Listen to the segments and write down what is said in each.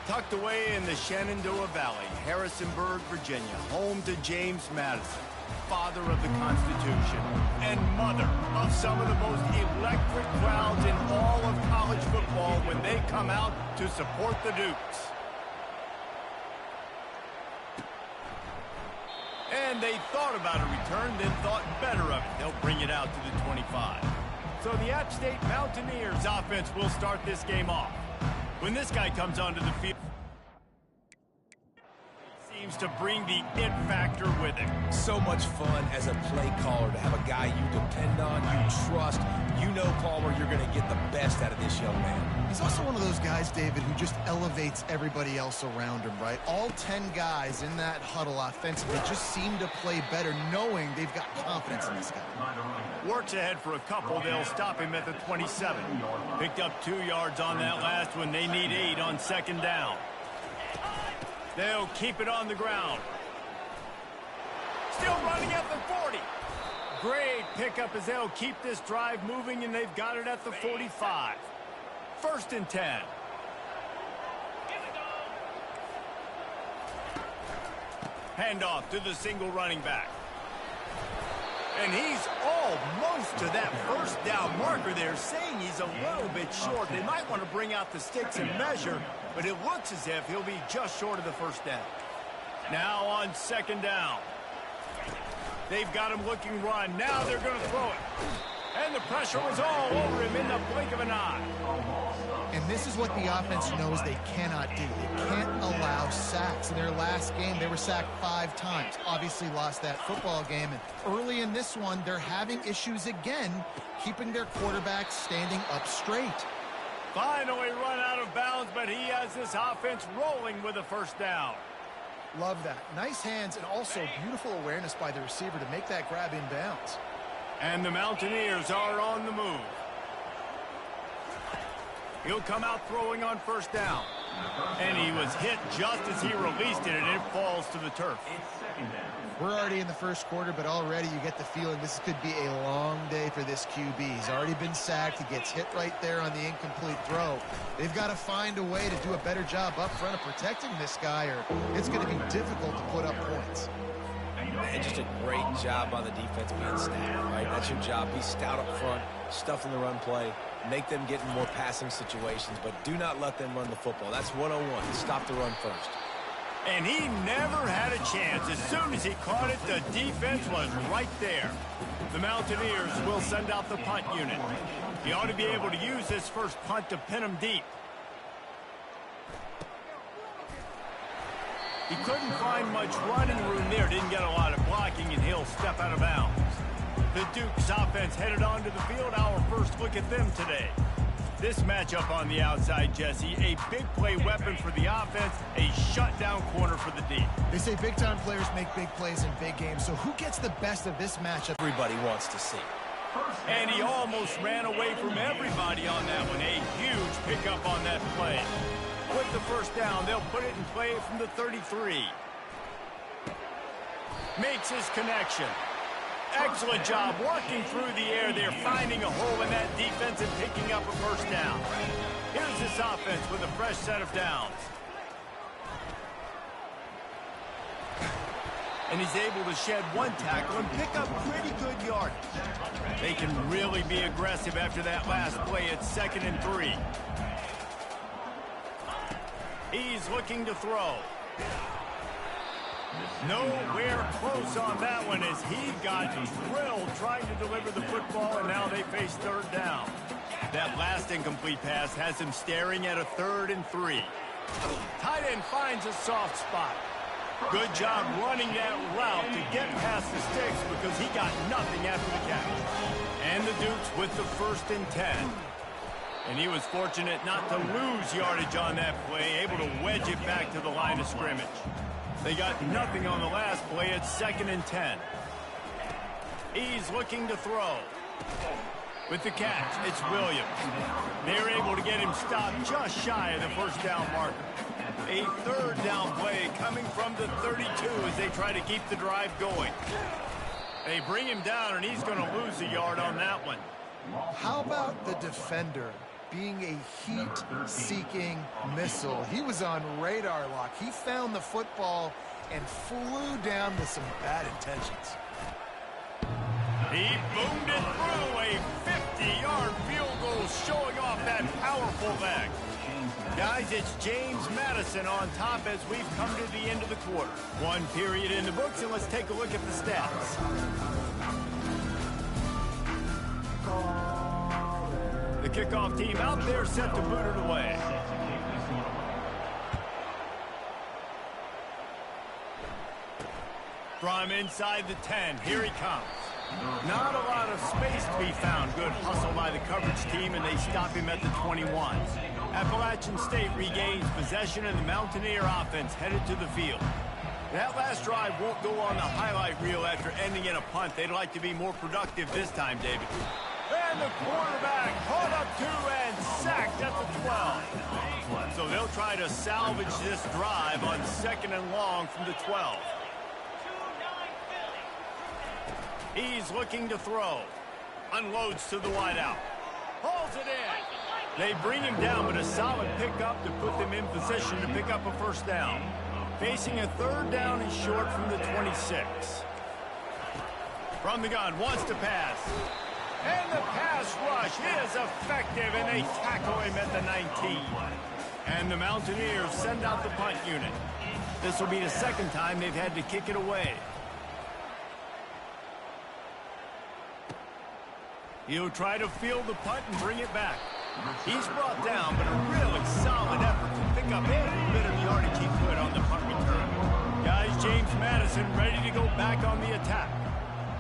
Tucked away in the Shenandoah Valley, Harrisonburg, Virginia, home to James Madison, father of the Constitution, and mother of some of the most electric crowds in all of college football when they come out to support the Dukes. And they thought about a return, then thought better of it. They'll bring it out to the 25. So the App State Mountaineers offense will start this game off. When this guy comes onto the field, he seems to bring the it factor with him. So much fun as a play caller to have a guy you depend on, you trust. You know, Palmer, you're going to get the best out of this young man. He's also one of those guys, David, who just elevates everybody else around him, right? All 10 guys in that huddle offensively just seem to play better knowing they've got confidence in this guy. Works ahead for a couple. They'll stop him at the 27. Picked up 2 yards on that last one. They need 8 on second down. They'll keep it on the ground. Still running at the 40. Great pickup as they'll keep this drive moving, and they've got it at the 45. 1st and 10. Handoff to the single running back. And he's almost to that first down marker there, saying he's a little bit short. They might want to bring out the sticks and measure, but it looks as if he'll be just short of the first down. Now on second down. They've got him looking run. Now they're going to throw it. And the pressure was all over him in the blink of an eye. And this is what the offense knows they cannot do. They can't allow sacks. In their last game, they were sacked 5 times. Obviously lost that football game. And early in this one, they're having issues again, keeping their quarterback standing up straight. Finally run out of bounds, but he has this offense rolling with a first down. Love that. Nice hands and also beautiful awareness by the receiver to make that grab in bounds. And the Mountaineers are on the move. He'll come out throwing on first down. And he was hit just as he released it, and it falls to the turf. We're already in the first quarter, but already you get the feeling this could be a long day for this QB. He's already been sacked. He gets hit right there on the incomplete throw. They've got to find a way to do a better job up front of protecting this guy, or it's going to be difficult to put up points. And just a great job by the defense being stout, right? That's your job. Be stout up front, stuff in the run play, make them get in more passing situations, but do not let them run the football. That's 101. Stop the run first. And he never had a chance. As soon as he caught it, the defense was right there. The Mountaineers will send out the punt unit. He ought to be able to use this first punt to pin him deep. He couldn't find much running room there. Didn't get a lot of blocking, and he'll step out of bounds. The Dukes offense headed onto the field. Our first look at them today. This matchup on the outside, Jesse, a big play weapon for the offense, a shutdown corner for the D. They say big-time players make big plays in big games, so who gets the best of this matchup? Everybody wants to see. And he almost ran away from everybody on that one. A huge pickup on that play. With the first down, they'll put it in play from the 33. Makes his connection. Excellent job working through the air there, finding a hole in that defense and picking up a first down. Here's this offense with a fresh set of downs. And he's able to shed 1 tackle and pick up pretty good yardage. They can really be aggressive after that last play. It's 2nd and 3. He's looking to throw. Nowhere close on that one as he got drilled trying to deliver the football, and now they face 3rd down. That last incomplete pass has him staring at a 3rd and 3. Tight end finds a soft spot. Good job running that route to get past the sticks because he got nothing after the catch. And the Dukes with the 1st and 10. And he was fortunate not to lose yardage on that play, able to wedge it back to the line of scrimmage. They got nothing on the last play. It's 2nd and 10. He's looking to throw. With the catch, it's Williams. They're able to get him stopped just shy of the first down marker. A 3rd down play coming from the 32 as they try to keep the drive going. They bring him down, and he's going to lose a yard on that one. How about the defender being a heat-seeking missile. He was on radar lock. He found the football and flew down with some bad intentions. He boomed it through a 50-yard field goal, showing off that powerful leg. Guys, it's James Madison on top as we've come to the end of the quarter. One period in the books, and let's take a look at the stats. The kickoff team out there set to boot it away. From inside the 10, here he comes. Not a lot of space to be found. Good hustle by the coverage team, and they stop him at the 21. Appalachian State regains possession, and the Mountaineer offense headed to the field. That last drive won't go on the highlight reel after ending in a punt. They'd like to be more productive this time, David. And the quarterback caught up to and sacked at the 12. So they'll try to salvage this drive on 2nd and long from the 12. He's looking to throw. Unloads to the wideout. Hauls it in. They bring him down, but a solid pickup to put them in position to pick up a first down. Facing a 3rd down and short from the 26. From the gun, wants to pass. And the pass rush is effective, and they tackle him at the 19. And the Mountaineers send out the punt unit. This will be the 2nd time they've had to kick it away. He'll try to field the punt and bring it back. He's brought down, but a really solid effort to pick up every bit of yardage he could on the punt return. Guys, James Madison ready to go back on the attack.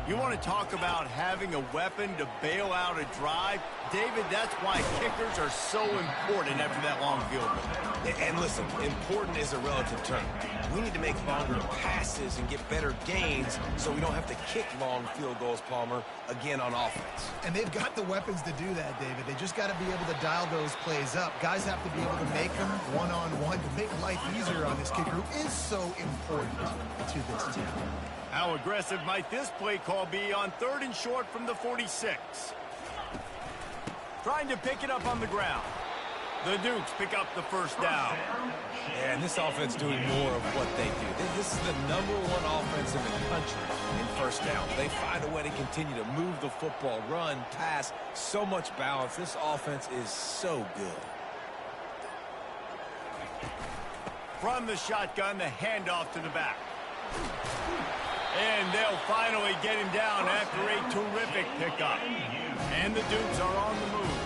You want to talk about having a weapon to bail out a drive? David, that's why kickers are so important after that long field goal. And listen, important is a relative term. We need to make longer passes and get better gains so we don't have to kick long field goals, Palmer, again on offense. And they've got the weapons to do that, David. They just got to be able to dial those plays up. Guys have to be able to make them one-on-one to make life easier on this kicker, who is so important to this team. How aggressive might this play call be on 3rd and short from the 46? Trying to pick it up on the ground. The Dukes pick up the first down. Yeah, and this offense doing more of what they do. This is the #1 offense in the country in first down. They find a way to continue to move the football, run, pass, so much balance. This offense is so good. From the shotgun, the handoff to the back. And they'll finally get him down after a terrific pickup. And the Dukes are on the move.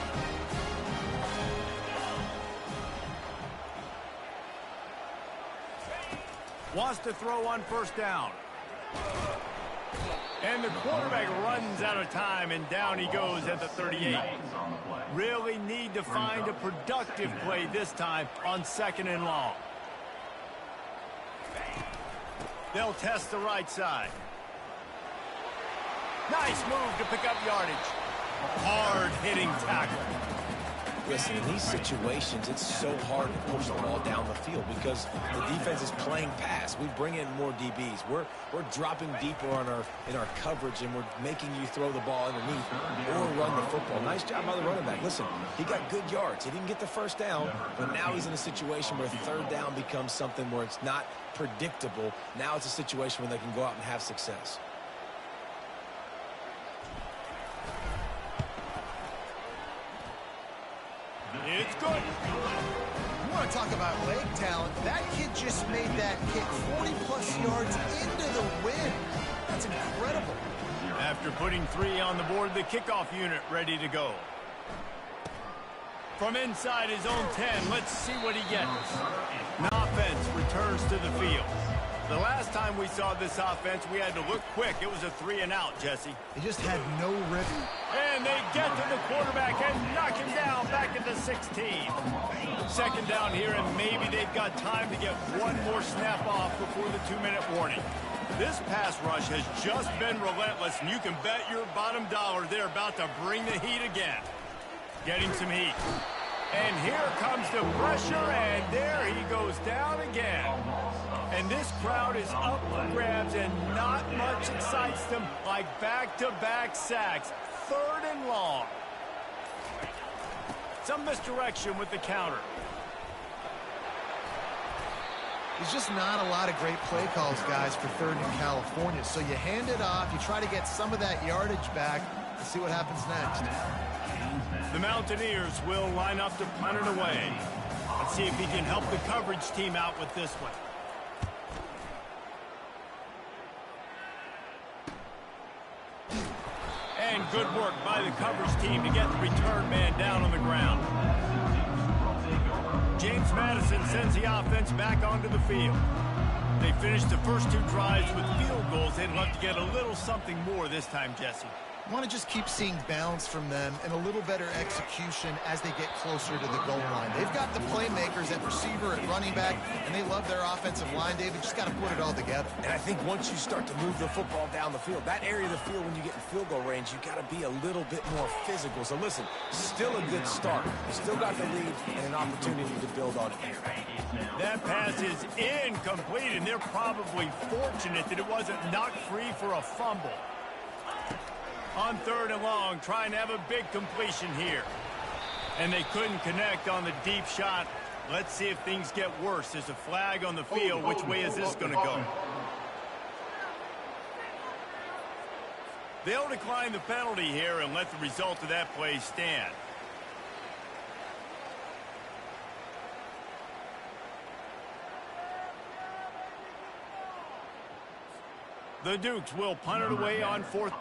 Wants to throw on 1st down. And the quarterback runs out of time, and down he goes at the 38. Really need to find a productive play this time on 2nd and long. They'll test the right side. Nice move to pick up yardage. Hard-hitting tackle. Listen, in these situations, it's so hard to push the ball down the field because the defense is playing pass. We bring in more DBs. We're dropping deeper in our coverage, and we're making you throw the ball underneath or run the football. Nice job by the running back. Listen, he got good yards. He didn't get the 1st down, but now he's in a situation where 3rd down becomes something where it's not predictable. Now it's a situation where they can go out and have success. It's good. You want to talk about leg talent? That kid just made that kick 40-plus yards into the wind. That's incredible. After putting 3 on the board, the kickoff unit ready to go. From inside his own 10, let's see what he gets. An offense returns to the field. The last time we saw this offense, we had to look quick. It was a 3-and-out, Jesse. They just had no rhythm. And they get to the quarterback and knock him down back at the 16. 2nd down here, and maybe they've got time to get one more snap off before the 2-minute warning. This pass rush has just been relentless, and you can bet your bottom dollar they're about to bring the heat again. Getting some heat. And here comes the pressure, and there he goes down again. And this crowd is up for grabs, and not much excites them like back-to-back sacks. 3rd and long. Some misdirection with the counter. There's just not a lot of great play calls, guys, for third in California. So you hand it off, you try to get some of that yardage back, and see what happens next. The Mountaineers will line up to punt it away. Let's see if he can help the coverage team out with this one. And good work by the coverage team to get the return man down on the ground. James Madison sends the offense back onto the field. They finished the first two drives with field goals. They'd love to get a little something more this time, Jesse. I want to just keep seeing balance from them and a little better execution as they get closer to the goal line. They've got the playmakers at receiver, at running back, and they love their offensive line, David. Just got to put it all together. And I think once you start to move the football down the field, that area of the field when you get in field goal range, you got to be a little bit more physical. So listen, still a good start. You still got the lead and an opportunity to build on it. That pass is incomplete, and they're probably fortunate that it wasn't knocked free for a fumble. On third and long, trying to have a big completion here. And they couldn't connect on the deep shot. Let's see if things get worse. There's a flag on the field. Which way is this going to go? They'll decline the penalty here and let the result of that play stand. The Dukes will punt it away on fourth.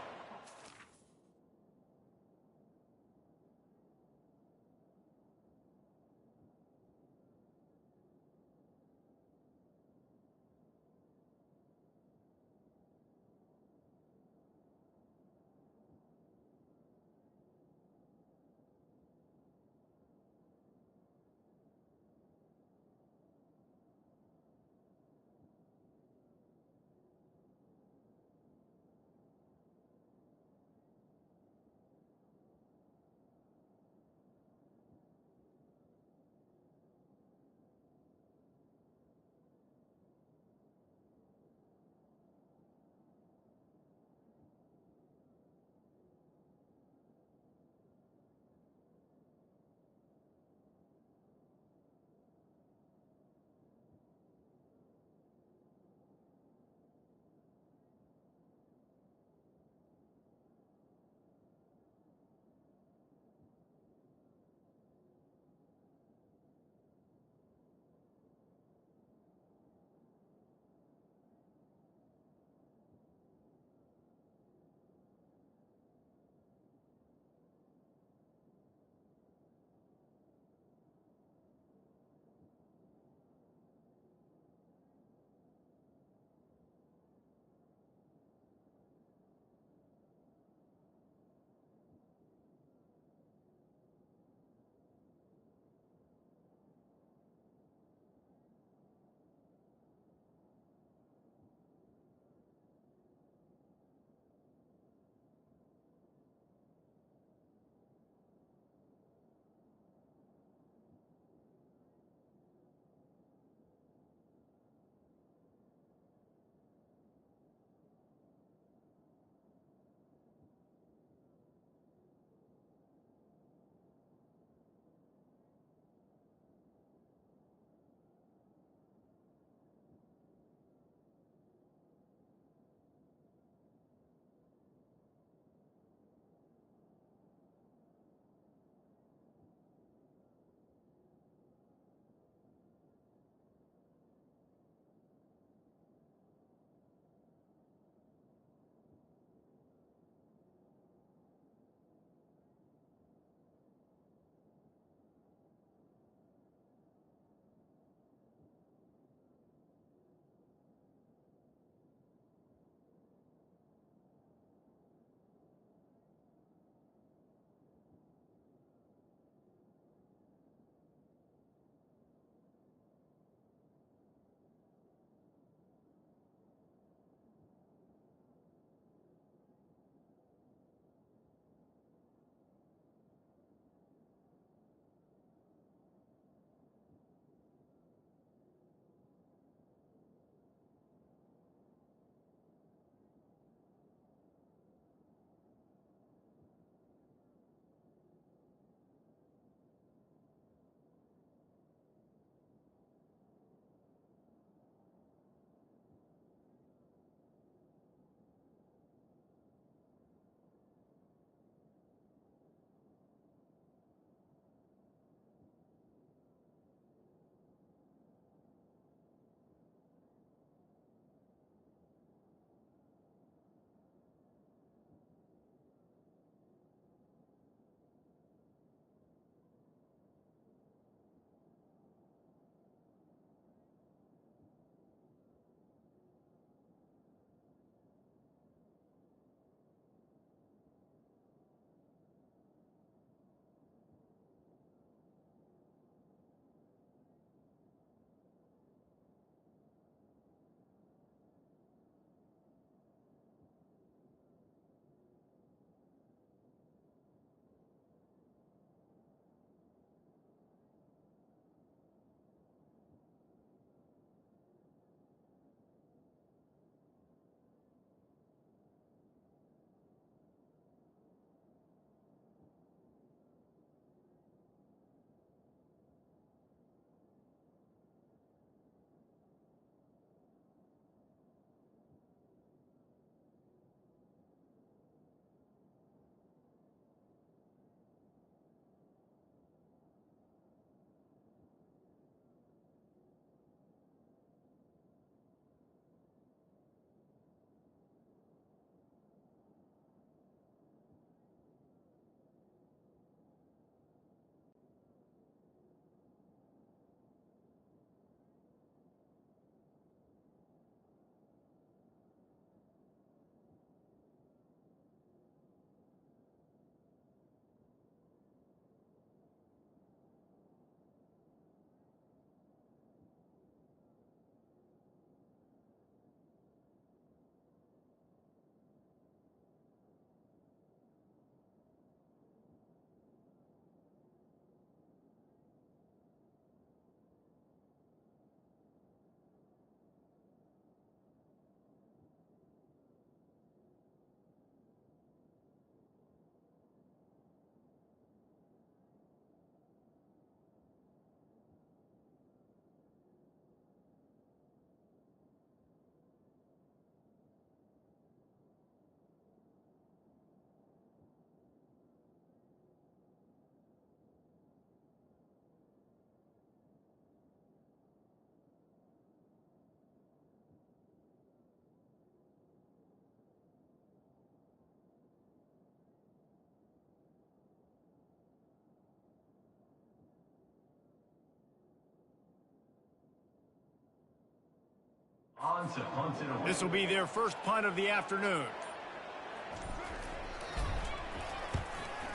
This will be their first punt of the afternoon.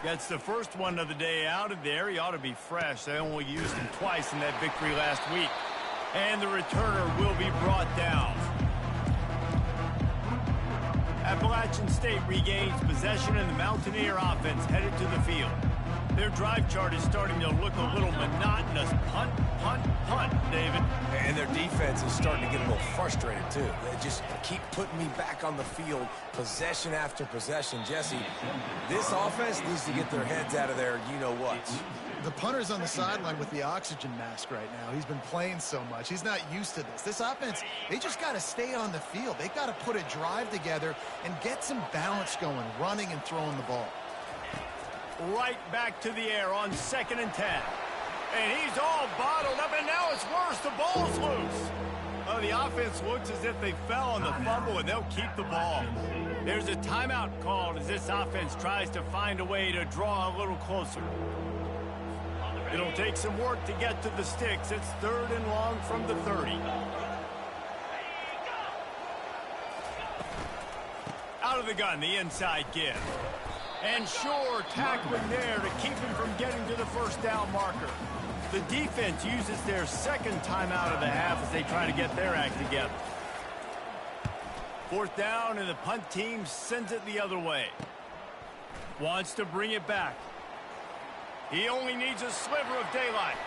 Gets the first one of the day out of there. He ought to be fresh. They only used him twice in that victory last week. And the returner will be brought down. Appalachian State regains possession, and the Mountaineer offense headed to the field. Their drive chart is starting to look a little monotonous. Punt, punt, punt, David. And their defense is starting to get a little frustrated, too. They just keep putting me back on the field, possession after possession. Jesse, this offense needs to get their heads out of their you-know-what. The punter's on the sideline with the oxygen mask right now. He's been playing so much. He's not used to this. This offense, they just got to stay on the field. They got to put a drive together and get some balance going, running and throwing the ball. Right back to the air on 2nd and 10. And he's all bottled up, and now it's worse. The ball's loose. Oh, the offense looks as if they fell on the fumble, and they'll keep the ball. There's a timeout called as this offense tries to find a way to draw a little closer. It'll take some work to get to the sticks. It's 3rd and long from the 30. Out of the gun, the inside give. And sure, tackling there to keep him from getting to the first down marker. The defense uses their second timeout of the half as they try to get their act together. 4th down, and the punt team sends it the other way. Wants to bring it back. He only needs a sliver of daylight.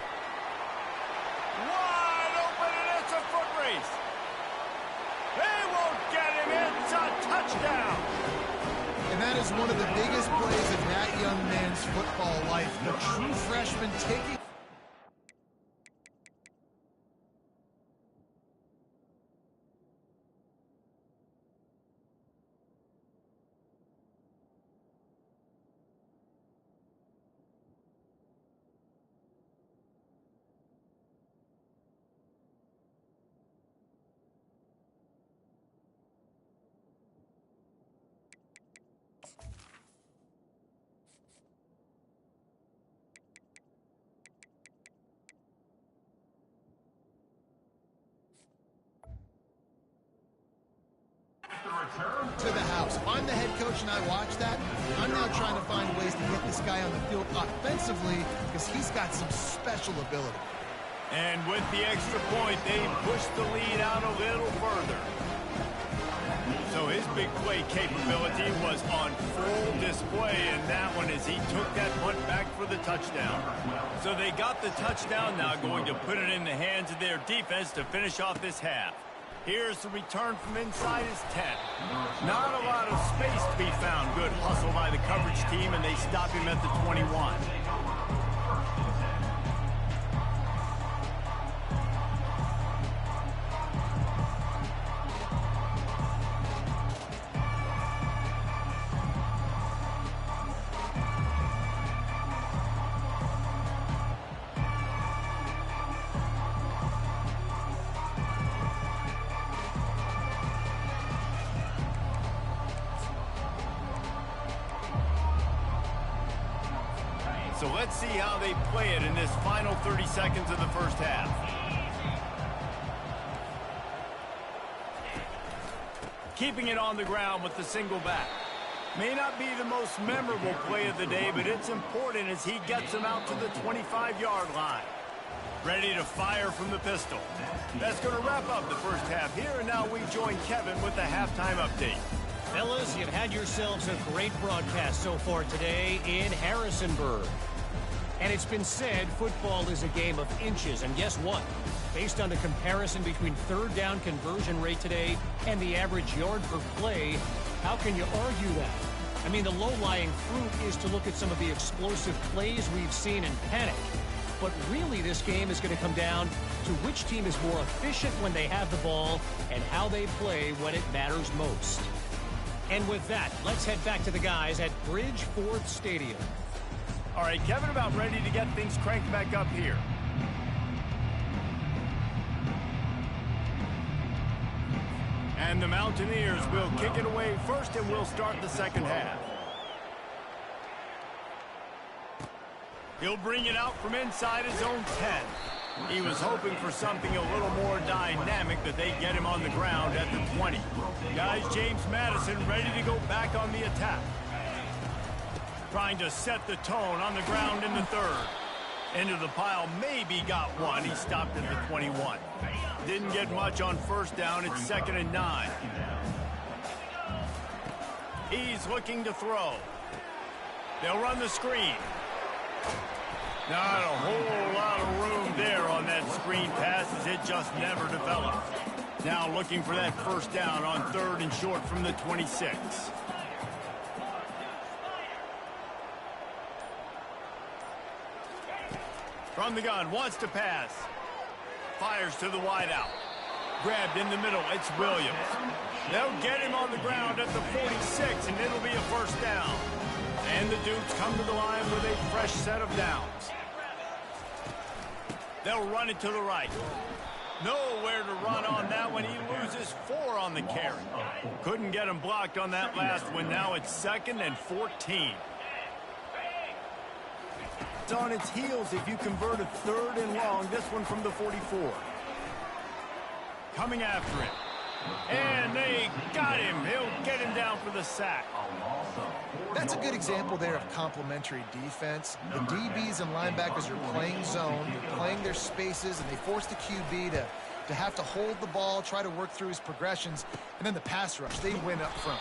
Wide open, and it's a foot race. They won't get him. It's a touchdown. And that is one of the biggest plays of that young man's football life. The true freshman taking... to the house. If I'm the head coach and I watch that, I'm now trying to find ways to get this guy on the field offensively because he's got some special ability. And with the extra point, they push the lead out a little further. So his big play capability was on full display in that one as he took that punt back for the touchdown. So they got the touchdown, now going to put it in the hands of their defense to finish off this half. Here's the return from inside his 10. Not a lot of space to be found. Good hustle by the coverage team, and they stop him at the 21. So let's see how they play it in this final 30 seconds of the first half. Keeping it on the ground with the single back. May not be the most memorable play of the day, but it's important as he gets him out to the 25-yard line. Ready to fire from the pistol. That's going to wrap up the first half here, and now we join Kevin with the halftime update. Fellas, you've had yourselves a great broadcast so far today in Harrisonburg. And it's been said football is a game of inches. And guess what? Based on the comparison between third down conversion rate today and the average yard per play, how can you argue that? I mean, the low-lying fruit is to look at some of the explosive plays we've seen and panic. But really, this game is going to come down to which team is more efficient when they have the ball and how they play when it matters most. And with that, let's head back to the guys at Bridgeforth Stadium. All right, Kevin, about ready to get things cranked back up here. And the Mountaineers will kick it away first, and we'll start the second half. He'll bring it out from inside his own 10. He was hoping for something a little more dynamic, that they get him on the ground at the 20. Guys, James Madison ready to go back on the attack. Trying to set the tone on the ground in the third. Into the pile, maybe got one. He stopped at the 21. Didn't get much on first down. It's 2nd and 9. He's looking to throw. They'll run the screen. Not a whole lot of room there on that screen pass, as it just never developed. Now looking for that first down on 3rd and short from the 26. From the gun, wants to pass. Fires to the wideout. Grabbed in the middle, it's Williams. They'll get him on the ground at the 46, and it'll be a first down. And the Dukes come to the line with a fresh set of downs. They'll run it to the right. Nowhere to run on that one. He loses 4 on the carry. Couldn't get him blocked on that last one. Now it's 2nd and 14. It's on its heels if you convert a 3rd and long. This one from the 44. Coming after him. And they got him. He'll get him down for the sack. That's a good example there of complementary defense. The DBs and linebackers are playing zone, they're playing their spaces, and they force the QB to have to hold the ball, try to work through his progressions, and then the pass rush, they win up front.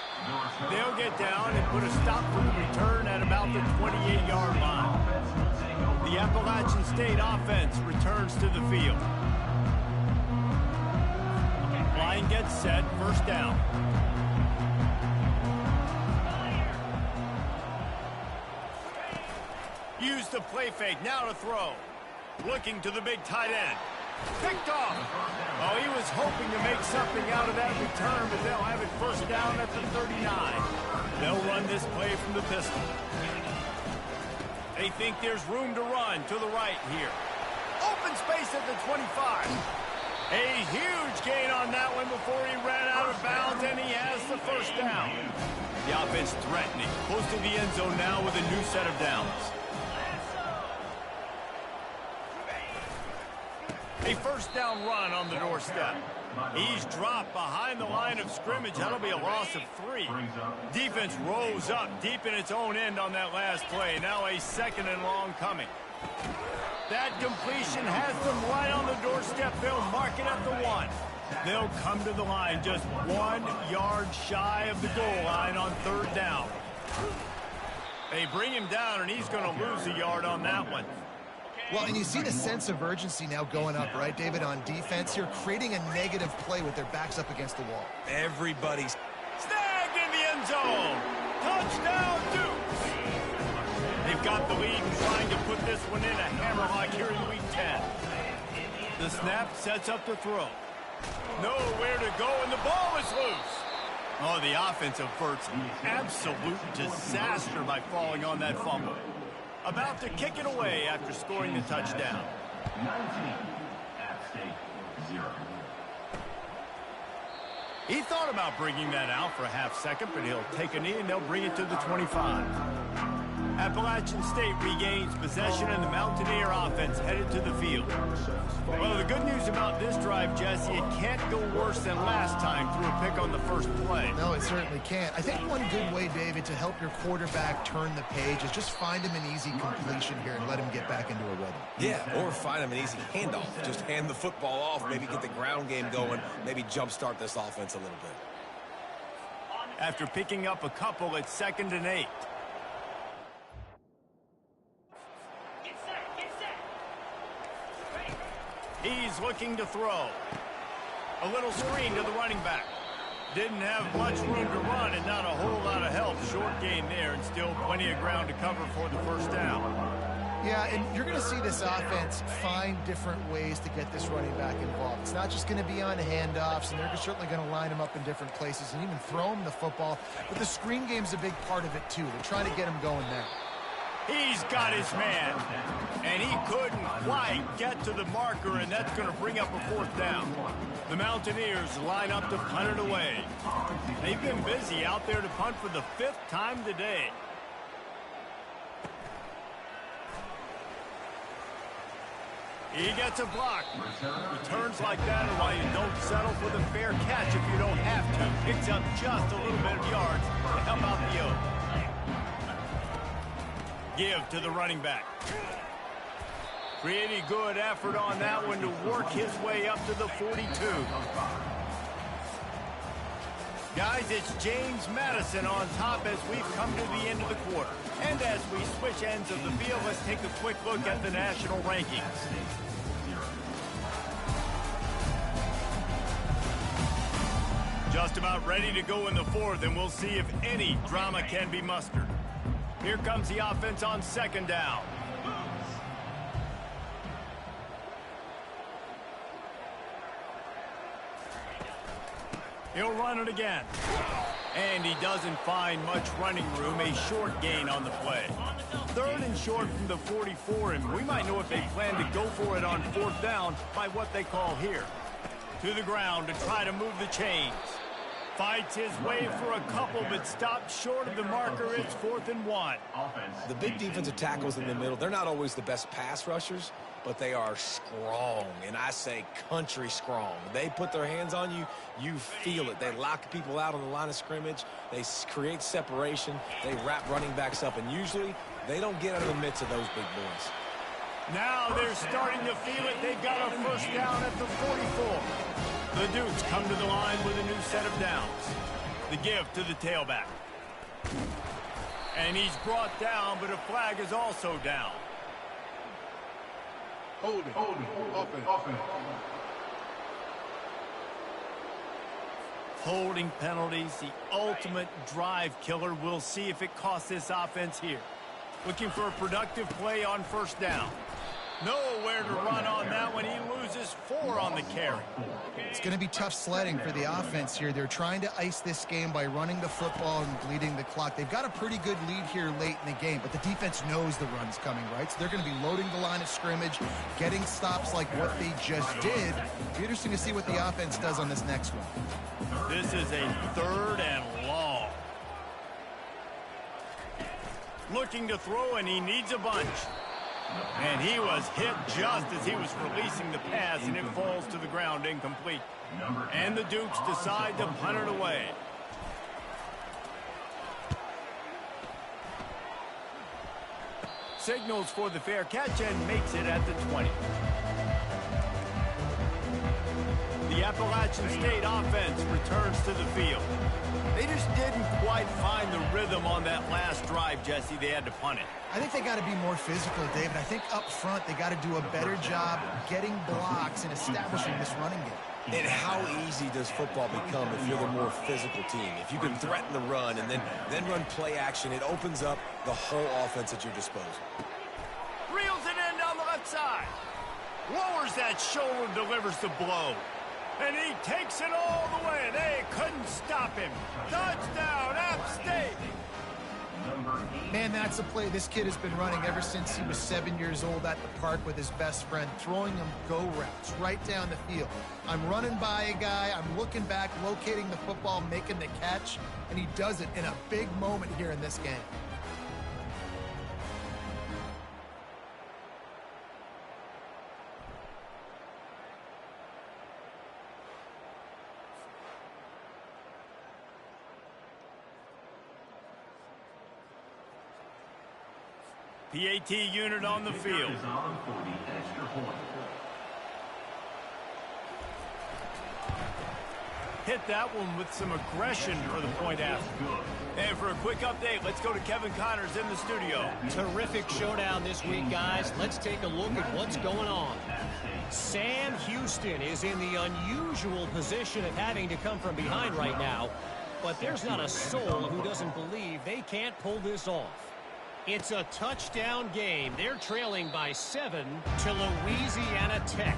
They'll get down and put a stop for the return at about the 28-yard line. The Appalachian State offense returns to the field. Line gets set, first down. Use the play fake, now to throw. Looking to the big tight end. Picked off. Oh, he was hoping to make something out of that return, but they'll have it first down at the 39. They'll run this play from the pistol. They think there's room to run to the right here. Open space at the 25. A huge gain on that one before he ran out of bounds, and he has the first down. The offense threatening. Close to the end zone now with a new set of downs. A first down run on the doorstep. He's dropped behind the line of scrimmage. That'll be a loss of 3. Defense rose up deep in its own end on that last play. Now a 2nd and long coming. That completion has them right on the doorstep. They'll mark it at the 1. They'll come to the line just 1 yard shy of the goal line on 3rd down. They bring him down, and he's going to lose a yard on that one. Well, and you see the sense of urgency now going up, right, David, on defense here, creating a negative play with their backs up against the wall. Everybody's snagged in the end zone. Touchdown, Dukes. They've got the lead and trying to put this one in a hammerlock here in week 10. The snap sets up the throw. Nowhere to go, and the ball is loose. Oh, the offense averts absolute disaster by falling on that fumble. About to kick it away after scoring the touchdown. 19 at stake, 0. He thought about bringing that out for a half second, but he'll take a knee and they'll bring it to the 25. Appalachian State regains possession, and the Mountaineer offense headed to the field. Well, the good news about this drive, Jesse, it can't go worse than last time through a pick on the first play. No, it certainly can't. I think one good way, David, to help your quarterback turn the page is just find him an easy completion here and let him get back into a rhythm. Yeah, or find him an easy handoff. Just hand the football off, maybe get the ground game going, maybe jumpstart this offense a little bit. After picking up a couple, it's 2nd and 8. He's looking to throw. A little screen to the running back. Didn't have much room to run and not a whole lot of help. Short gain there, and still plenty of ground to cover for the first down. Yeah, and you're going to see this offense find different ways to get this running back involved. It's not just going to be on handoffs, and they're certainly going to line him up in different places and even throw him the football. But the screen game's a big part of it, too. They're trying to get him going there. He's got his man, and he couldn't quite get to the marker, and that's going to bring up a fourth down. The Mountaineers line up to punt it away. They've been busy out there to punt for the 5th time today. He gets a block. Returns like that are why you don't settle for the fair catch if you don't have to. Picks up just a little bit of yards to help out the O. Give to the running back. Pretty good effort on that one to work his way up to the 42. Guys, it's James Madison on top as we've come to the end of the quarter. And as we switch ends of the field, let's take a quick look at the national rankings. Just about ready to go in the fourth, and we'll see if any drama can be mustered. Here comes the offense on second down. He'll run it again. And he doesn't find much running room, a short gain on the play. Third and short from the 44, and we might know if they plan to go for it on fourth down by what they call here. To the ground to try to move the chains. Fights his way for a couple, but stops short of the marker. It's 4th and 1. The big defensive tackles in the middle, they're not always the best pass rushers, but they are strong, and I say country strong. They put their hands on you, you feel it. They lock people out on the line of scrimmage. They create separation. They wrap running backs up, and usually they don't get out of the midst of those big boys. Now they're starting to feel it. They've got a first down at the 44. The Dukes come to the line with a new set of downs. The give to the tailback. And he's brought down, but a flag is also down. Holding. Offense. Holding penalties, the ultimate drive killer. We'll see if it costs this offense here. Looking for a productive play on first down. Nowhere to run on that one. He loses 4 on the carry. It's going to be tough sledding for the offense here. They're trying to ice this game by running the football and bleeding the clock. They've got a pretty good lead here late in the game, but the defense knows the run's coming, right? So they're going to be loading the line of scrimmage, getting stops like what they just did. It'll be interesting to see what the offense does on this next one. This is a 3rd and long. Looking to throw, and he needs a bunch. And he was hit just as he was releasing the pass, and it falls to the ground incomplete. And the Dukes decide to punt it away. Signals for the fair catch and makes it at the 20. The Appalachian State offense returns to the field. They just didn't quite find the rhythm on that last drive, Jesse. They had to punt it. I think they got to be more physical, David. I think up front they got to do a better job getting blocks and establishing this running game. And how easy does football become if you're the more physical team? If you can threaten the run and then run play action, it opens up the whole offense at your disposal. Reels it in down the left side. Lowers that shoulder, delivers the blow. And he takes it all the way. They couldn't stop him. Touchdown, App State. Man, that's a play this kid has been running ever since he was 7 years old at the park with his best friend, throwing him go routes right down the field. I'm running by a guy, I'm looking back, locating the football, making the catch, and he does it in a big moment here in this game. PAT unit on the field. Hit that one with some aggression for the point after. And for a quick update, let's go to Kevin Connors in the studio. Terrific showdown this week, guys. Let's take a look at what's going on. Sam Houston is in the unusual position of having to come from behind right now, but there's not a soul who doesn't believe they can't pull this off. It's a touchdown game. They're trailing by 7 to Louisiana Tech.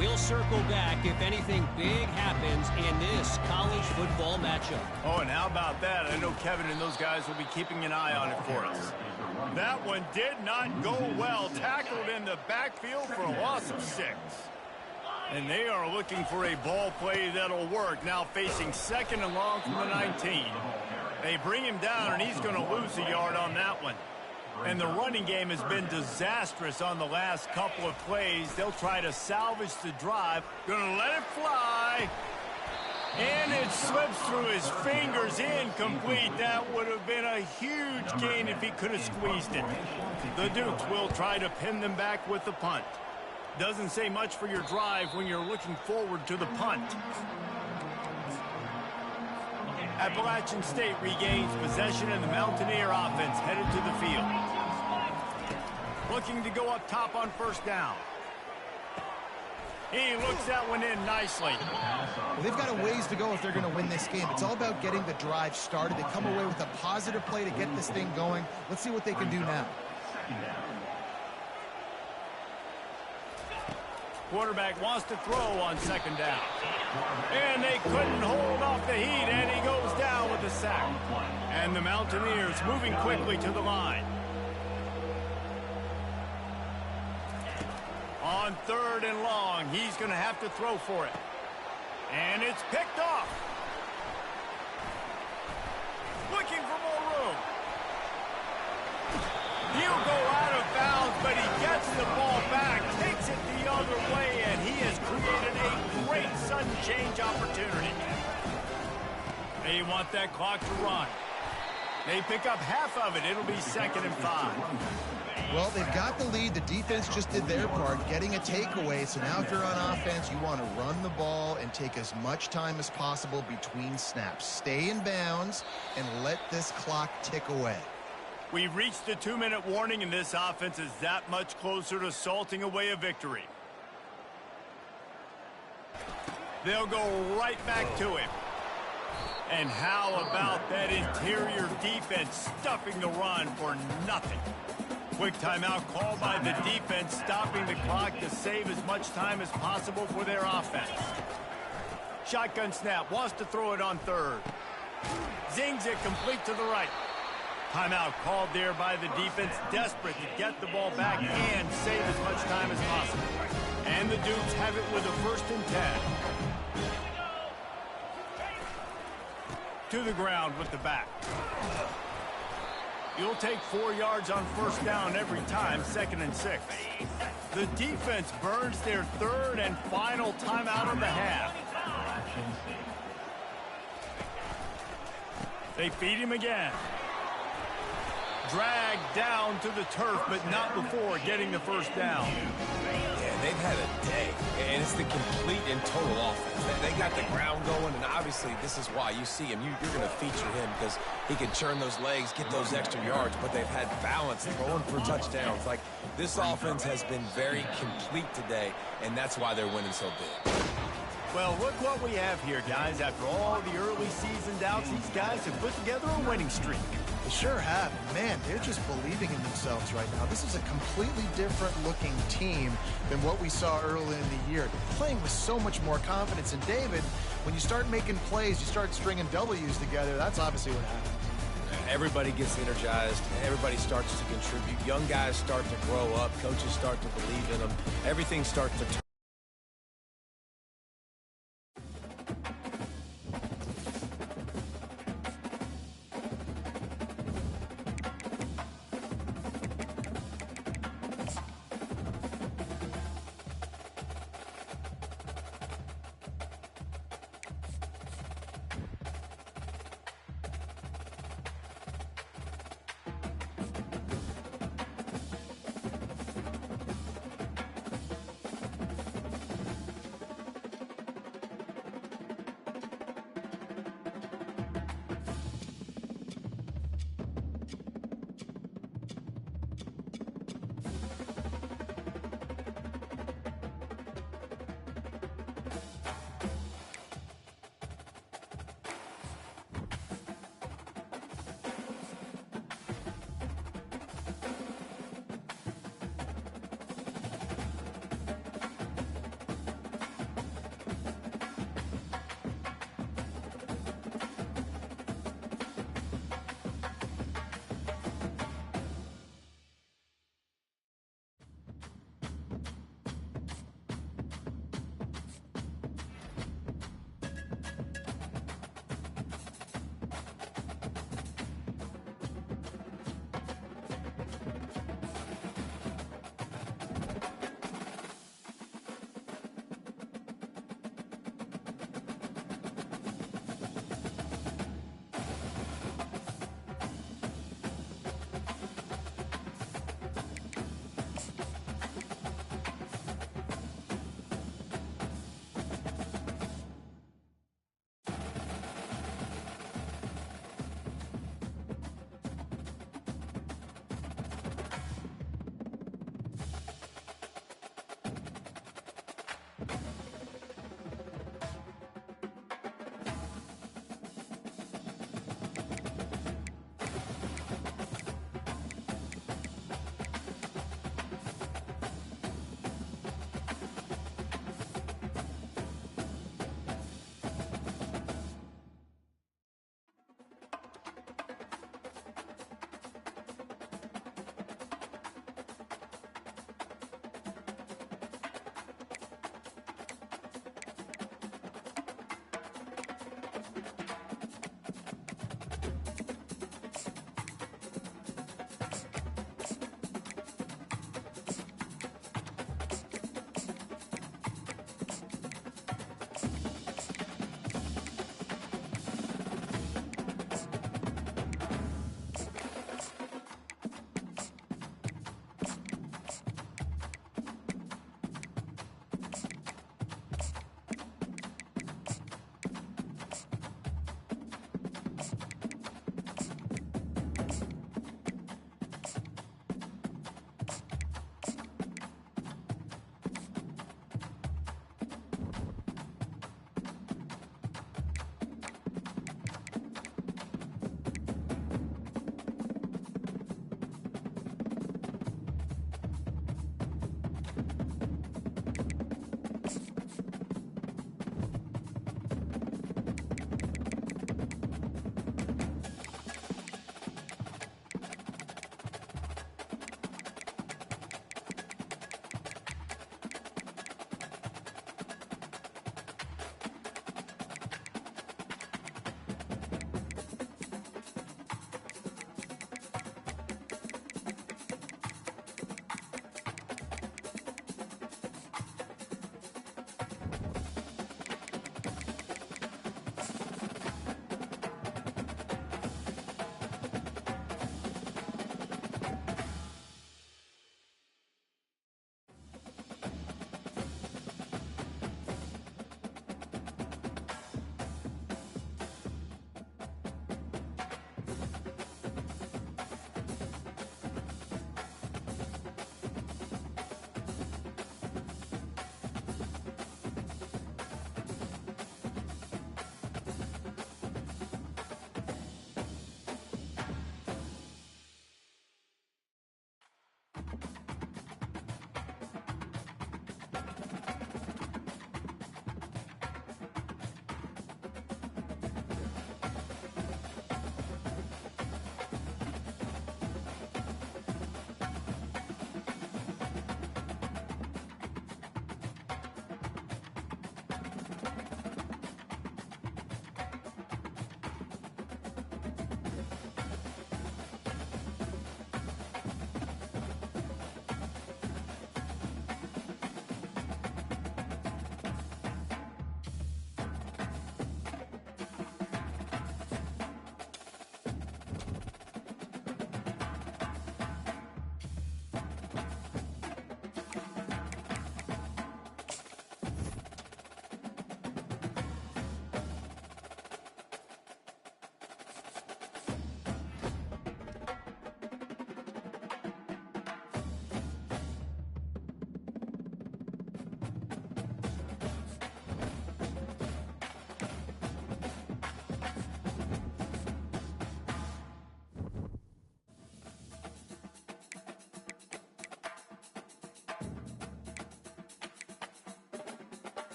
We'll circle back if anything big happens in this college football matchup. Oh, and how about that? I know Kevin and those guys will be keeping an eye on it for us. That one did not go well. Tackled in the backfield for a loss of 6. And they are looking for a ball play that'll work. Now facing 2nd and long from the 19. They bring him down, and he's going to lose a yard on that one. And the running game has been disastrous on the last couple of plays. They'll try to salvage the drive. Gonna let it fly. And it slips through his fingers, incomplete. That would have been a huge gain if he could have squeezed it. The Dukes will try to pin them back with the punt. Doesn't say much for your drive when you're looking forward to the punt. Appalachian State regains possession and the Mountaineer offense headed to the field. Looking to go up top on first down. He looks that one in nicely. Well, they've got a ways to go if they're going to win this game. It's all about getting the drive started. They come away with a positive play to get this thing going. Let's see what they can do now. Quarterback wants to throw on second down. And they couldn't hold off the heat, and he goes down with a sack. And the Mountaineers moving quickly to the line. On third and long, he's going to have to throw for it. And it's picked off. Looking for more room. He'll go out of bounds, but he gets the ball back, takes it the other way, and he has created a great sudden change opportunity. They want that clock to run. They pick up half of it. It'll be 2nd and 5. Well, they've got the lead. The defense just did their part, getting a takeaway. So now if you're on offense, you want to run the ball and take as much time as possible between snaps. Stay in bounds and let this clock tick away. We've reached the 2-minute warning, and this offense is that much closer to salting away a victory. They'll go right back to him. And how about that interior defense stuffing the run for nothing? Quick timeout called by the defense, stopping the clock to save as much time as possible for their offense. Shotgun snap, wants to throw it on third. Zings it complete to the right. Timeout called there by the defense, desperate to get the ball back and save as much time as possible. And the Dukes have it with a 1st and 10. To the ground with the back. You'll take 4 yards on first down every time, 2nd and 6. The defense burns their 3rd and final timeout of the half. They feed him again. Dragged down to the turf, but not before getting the first down. Yeah, they've had a day, and it's the complete and total offense. They got the ground going, and obviously this is why you see him. You're going to feature him because he can churn those legs, get those extra yards, but they've had balance, throwing for touchdowns. Like, this offense has been very complete today, and that's why they're winning so big. Well, look what we have here, guys. After all the early season doubts, these guys have put together a winning streak. They sure have. Man, they're just believing in themselves right now. This is a completely different looking team than what we saw early in the year. They're playing with so much more confidence. And David, when you start making plays, you start stringing W's together, that's obviously what happens. Everybody gets energized. Everybody starts to contribute. Young guys start to grow up. Coaches start to believe in them. Everything starts to turn.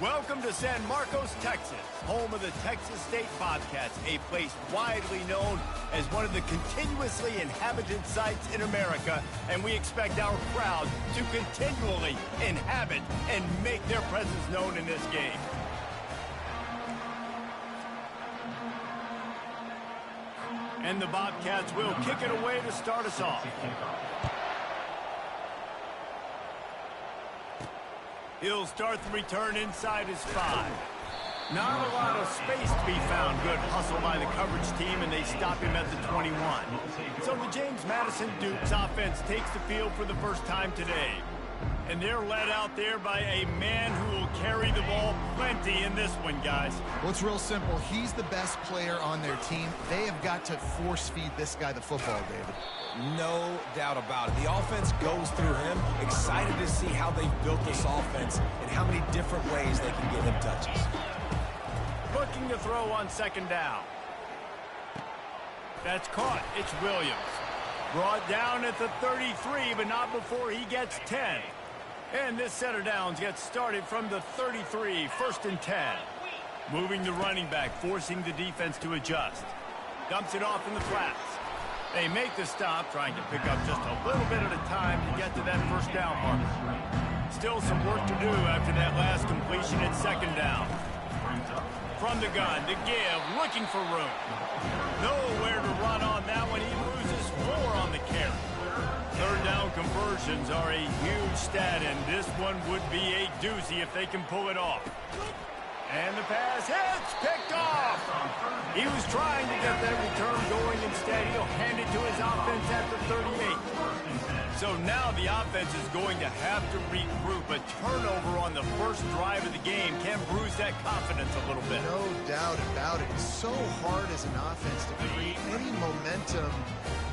Welcome to San Marcos, Texas, home of the Texas State Bobcats, a place widely known as one of the continuously inhabited sites in America, and we expect our crowd to continually inhabit and make their presence known in this game. And the Bobcats will kick it away to start us off. He'll start the return inside his 5. Not a lot of space to be found. Good hustle by the coverage team, and they stop him at the 21. So the James Madison Dukes offense takes the field for the first time today. And they're led out there by a man who will carry the ball plenty in this one, guys. Well, it's real simple. He's the best player on their team. They have got to force-feed this guy the football, David. No doubt about it. The offense goes through him. Excited to see how they've built this offense and how many different ways they can get him touches. Looking to throw on second down. That's caught. It's Williams. Brought down at the 33, but not before he gets 10. And this set of downs gets started from the 33, 1st and 10. Moving the running back, forcing the defense to adjust. Dumps it off in the flats. They make the stop, trying to pick up just a little bit at a time to get to that first down marker. Still some work to do after that last completion at second down. From the gun to give, looking for room. Nowhere to run on that one. He loses 4 on the carry. Third down conversions are a huge stat, and this one would be a doozy if they can pull it off. And the pass hits, picked off. He was trying to get that return going. Instead, he'll hand it to his offense at the 38. So now the offense is going to have to regroup. A turnover on the first drive of the game can bruise that confidence a little bit. No doubt about it. It's so hard as an offense to create any momentum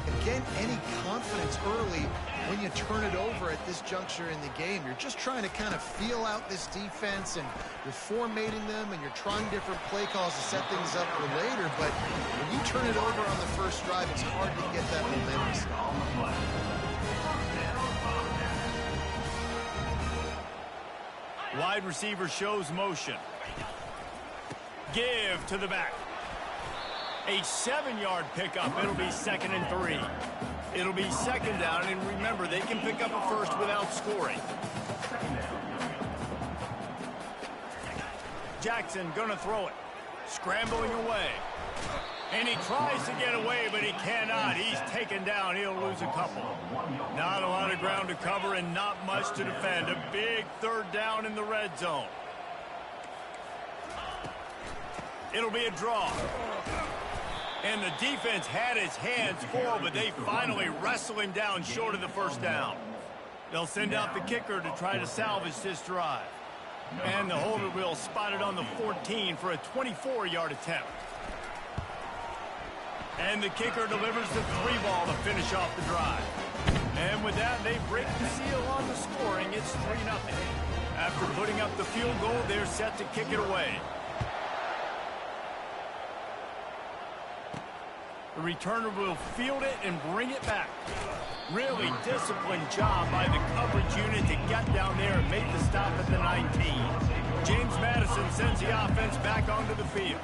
and get any confidence early when you turn it over at this juncture in the game. You're just trying to kind of feel out this defense, and you're formatting them, and you're trying different play calls to set things up for later. But when you turn it over on the first drive, it's hard to get that momentum. Wide receiver shows motion. Give to the back. A 7-yard pickup. It'll be 2nd and 3. It'll be second down, and remember, they can pick up a first without scoring. Jackson gonna throw it. Scrambling away. And he tries to get away, but he cannot. He's taken down. He'll lose a couple. Not a lot of ground to cover and not much to defend. A big third down in the red zone. It'll be a draw. And the defense had his hands full, but they finally wrestle him down short of the first down. They'll send out the kicker to try to salvage this drive. And the holder will spot it on the 14 for a 24-yard attempt. And the kicker delivers the 3-ball to finish off the drive. And with that, they break the seal on the scoring. It's 3-0. After putting up the field goal, they're set to kick it away. The returner will field it and bring it back. Really disciplined job by the coverage unit to get down there and make the stop at the 19. James Madison sends the offense back onto the field.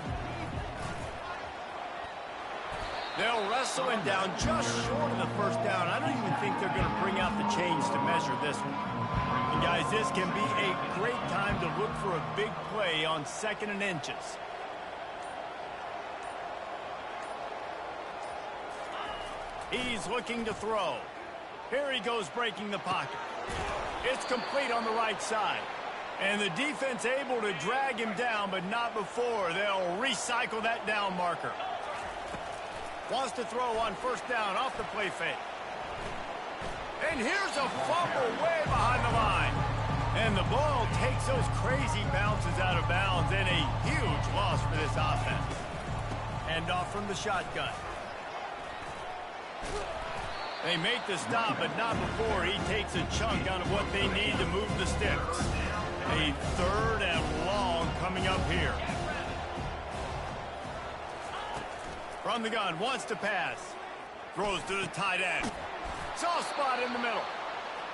They'll wrestle him down just short of the first down. I don't even think they're going to bring out the chains to measure this one. And guys, this can be a great time to look for a big play on 2nd and inches. He's looking to throw. Here he goes, breaking the pocket. It's complete on the right side. And the defense able to drag him down, but not before. They'll recycle that down marker. Wants to throw on first down off the play fake. And here's a fumble way behind the line. And the ball takes those crazy bounces out of bounds, and a huge loss for this offense. Hand off from the shotgun. They make the stop, but not before he takes a chunk out of what they need to move the sticks. A 3rd and long coming up here. From the gun, wants to pass. Throws to the tight end. Soft spot in the middle.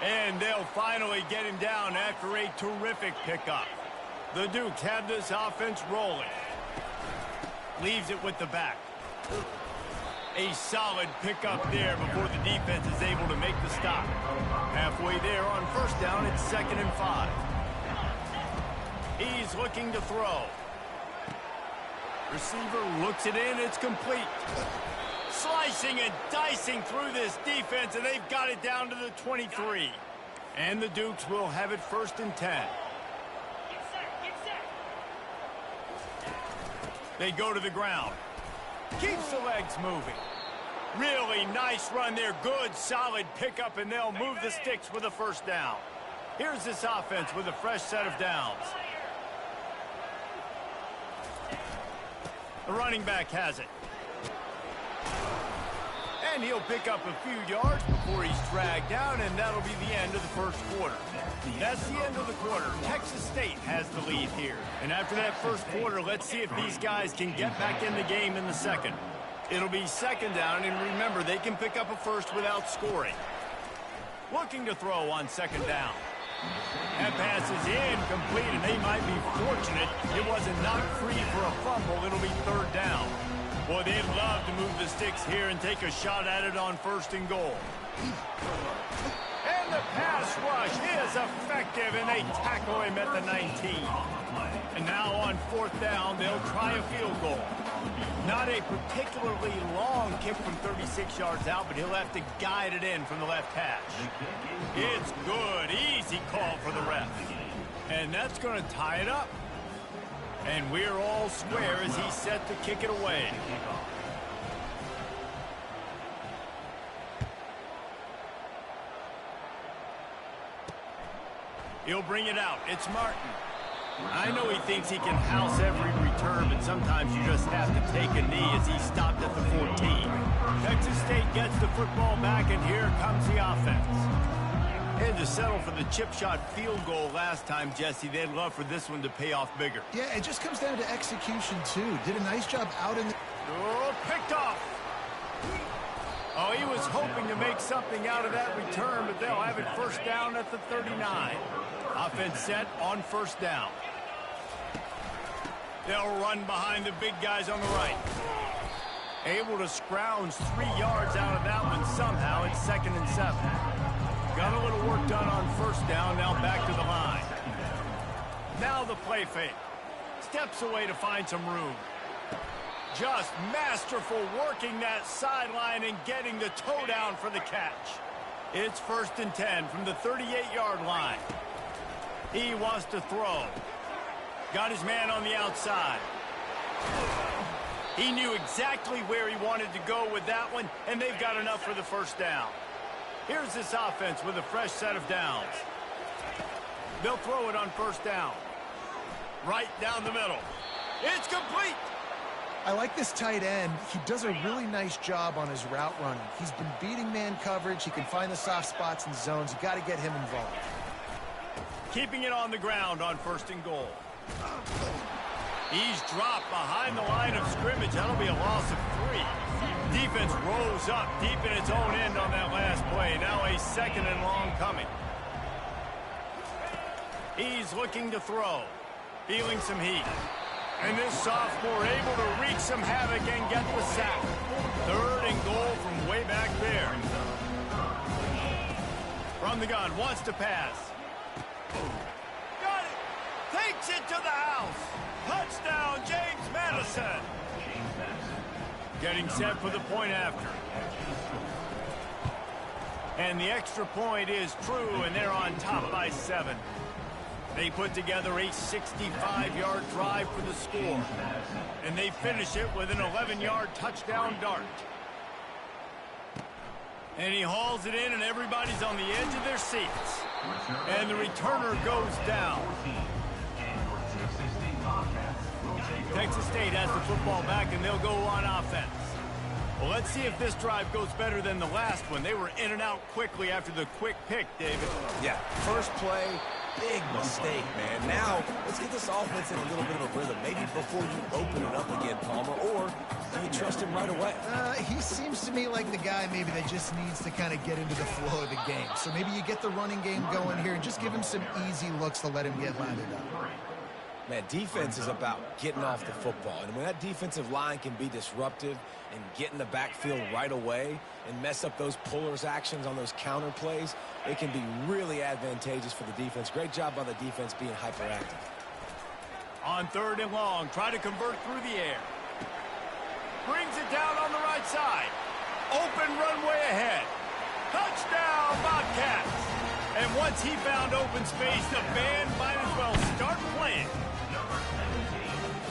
And they'll finally get him down after a terrific pickup. The Dukes have this offense rolling. Leaves it with the back. A solid pickup there before the defense is able to make the stop. Halfway there on first down, it's 2nd and 5. He's looking to throw. Receiver looks it in, it's complete. Slicing and dicing through this defense, and they've got it down to the 23. And the Dukes will have it 1st and 10. They go to the ground. Keeps the legs moving. Really nice run there. Good, solid pickup, and they'll move the sticks with a 1st down. Here's this offense with a fresh set of downs. The running back has it. And he'll pick up a few yards before he's dragged down, and that'll be the end of the 1st quarter. That's the end of the quarter. Texas State has the lead here. And after that 1st quarter, let's see if these guys can get back in the game in the 2nd. It'll be 2nd down, and remember, they can pick up a 1st without scoring. Looking to throw on 2nd down. That pass is incomplete, and they might be fortunate it wasn't knocked free for a fumble. It'll be 3rd down. Boy, they'd love to move the sticks here and take a shot at it on 1st and goal. And the pass rush is effective, and they tackle him at the 19. And now on 4th down, they'll try a field goal. Not a particularly long kick from 36 yards out, but he'll have to guide it in from the left hash. It's good. Easy call for the ref. And that's going to tie it up. And we're all square as he's set to kick it away. He'll bring it out. It's Martin. I know he thinks he can house every return, but sometimes you just have to take a knee as he stopped at the 14. Texas State gets the football back, and here comes the offense. They had to settle for the chip shot field goal last time, Jesse. They'd love for this one to pay off bigger. Yeah, it just comes down to execution, too. Did a nice job out in the... Oh, picked off. Oh, he was hoping to make something out of that return, but they'll have it 1st down at the 39. Offense set on 1st down. They'll run behind the big guys on the right. Able to scrounge 3 yards out of that one somehow. It's 2nd and 7. Got a little work done on 1st down. Now back to the line. Now the play fake. Steps away to find some room. Just masterful working that sideline and getting the toe down for the catch. It's 1st and 10 from the 38-yard line. He wants to throw. Got his man on the outside. He knew exactly where he wanted to go with that one, and they've got enough for the 1st down. Here's this offense with a fresh set of downs. They'll throw it on 1st down. Right down the middle. It's complete. I like this tight end. He does a really nice job on his route running. He's been beating man coverage. He can find the soft spots and zones. You got to get him involved. Keeping it on the ground on 1st and goal. He's dropped behind the line of scrimmage. That'll be a loss of 3. Defense rolls up deep in its own end on that last play. Now a 2nd and long coming. He's looking to throw. Feeling some heat. And this sophomore able to wreak some havoc and get the sack. 3rd and goal from way back there. From the gun, wants to pass. Got it! Takes it to the house. Touchdown, James Madison. Getting set for the point after. And the extra point is true, and they're on top by 7. They put together a 65-yard drive for the score. And they finish it with an 11-yard touchdown dart. And he hauls it in, and everybody's on the edge of their seats. And the returner goes down. Texas State has the football back, and they'll go on offense. Well, let's see if this drive goes better than the last one. They were in and out quickly after the quick pick, David. Yeah, first play, big mistake, man. Now, let's get this offense in a little bit of a rhythm. Maybe before you open it up again, Palmer, or do you trust him right away? He seems to me like the guy maybe that just needs to kind of get into the flow of the game. So maybe you get the running game going here and just give him some easy looks to let him get landed up. Man, defense is about getting off the football. And when that defensive line can be disruptive and get in the backfield right away and mess up those pullers actions on those counter plays, it can be really advantageous for the defense. Great job by the defense being hyperactive. On 3rd and long, try to convert through the air. Brings it down on the right side. Open runway ahead. Touchdown, Bobcats. And once he found open space, the band might as well start playing.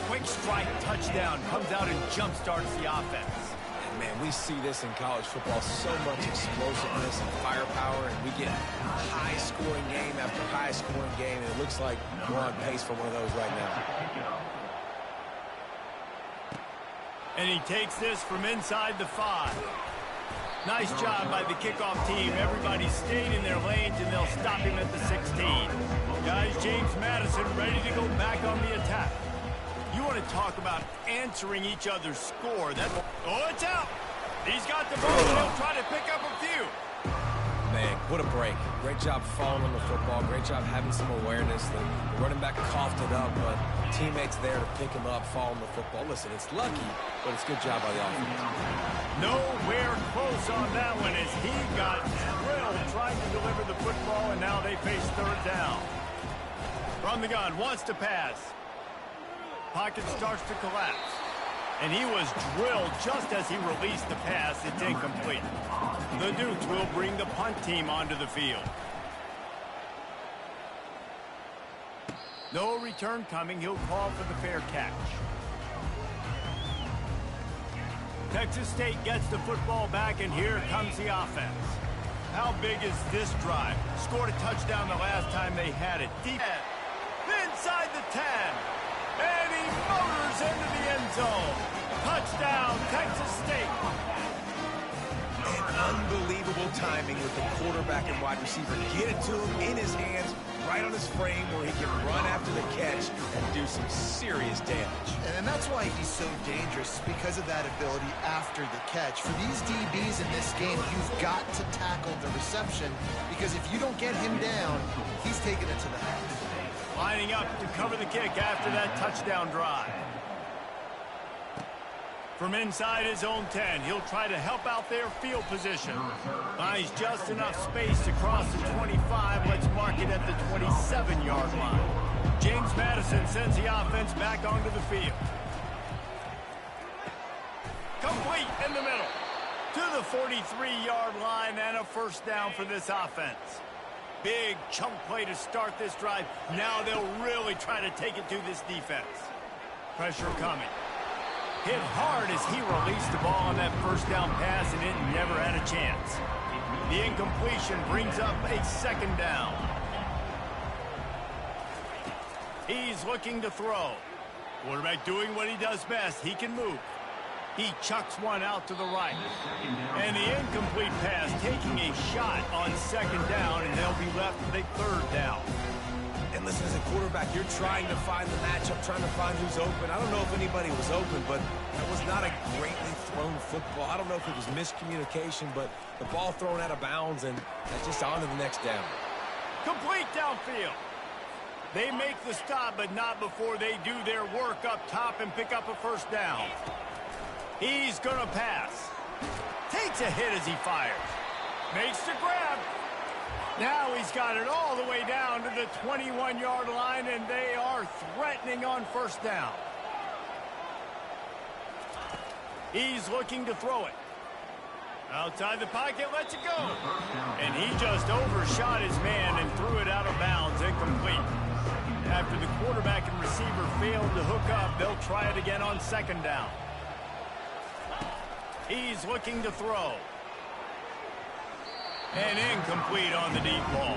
Quick strike touchdown comes out and jump-starts the offense. And man, we see this in college football, so much explosiveness and firepower, and we get high-scoring game after high-scoring game, and it looks like we're on pace for one of those right now. And he takes this from inside the 5. Nice job by the kickoff team. Everybody stayed in their lanes, and they'll stop him at the 16. Guys, James Madison ready to go back on the attack. You want to talk about answering each other's score. Oh, it's out. He's got the ball, and he'll try to pick up a few. Man, what a break. Great job following on the football. Great job having some awareness. The running back coughed it up, but teammates there to pick him up, following the football. Listen, it's lucky, but it's good job by the offense. Nowhere close on that one as he got drilled trying to deliver the football, and now they face 3rd down. From the gun, wants to pass. Pocket starts to collapse. And he was drilled just as he released the pass. It's incomplete. The Dukes will bring the punt team onto the field. No return coming. He'll call for the fair catch. Texas State gets the football back, and here comes the offense. How big is this drive? Scored a touchdown the last time they had it. Deep inside the 10. And he motors into the end zone. Touchdown, Texas State. And unbelievable timing with the quarterback and wide receiver. Get it to him in his hands, right on his frame where he can run after the catch and do some serious damage. And that's why he's so dangerous, because of that ability after the catch. For these DBs in this game, you've got to tackle the reception, because if you don't get him down, he's taking it to the house. Lining up to cover the kick after that touchdown drive. From inside his own 10, he'll try to help out their field position. Finds just enough space to cross the 25. Let's mark it at the 27-yard line. James Madison sends the offense back onto the field. Complete in the middle. To the 43-yard line, and a 1st down for this offense. Big chunk play to start this drive. Now they'll really try to take it to this defense. Pressure coming. Hit hard as he released the ball on that 1st down pass, and it never had a chance. The incompletion brings up a 2nd down. He's looking to throw. Quarterback doing what he does best. He can move. He chucks one out to the right. And the incomplete pass taking a shot on 2nd down, and they'll be left with a 3rd down. And listen, as a quarterback, you're trying to find the matchup, trying to find who's open. I don't know if anybody was open, but that was not a greatly thrown football. I don't know if it was miscommunication, but the ball thrown out of bounds, and just on to the next down. Complete downfield. They make the stop, but not before they do their work up top and pick up a 1st down. He's going to pass. Takes a hit as he fires. Makes the grab. Now he's got it all the way down to the 21-yard line, and they are threatening on 1st down. He's looking to throw it. Outside the pocket, lets it go. And he just overshot his man and threw it out of bounds, incomplete. After the quarterback and receiver failed to hook up, they'll try it again on 2nd down. He's looking to throw. And incomplete on the deep ball.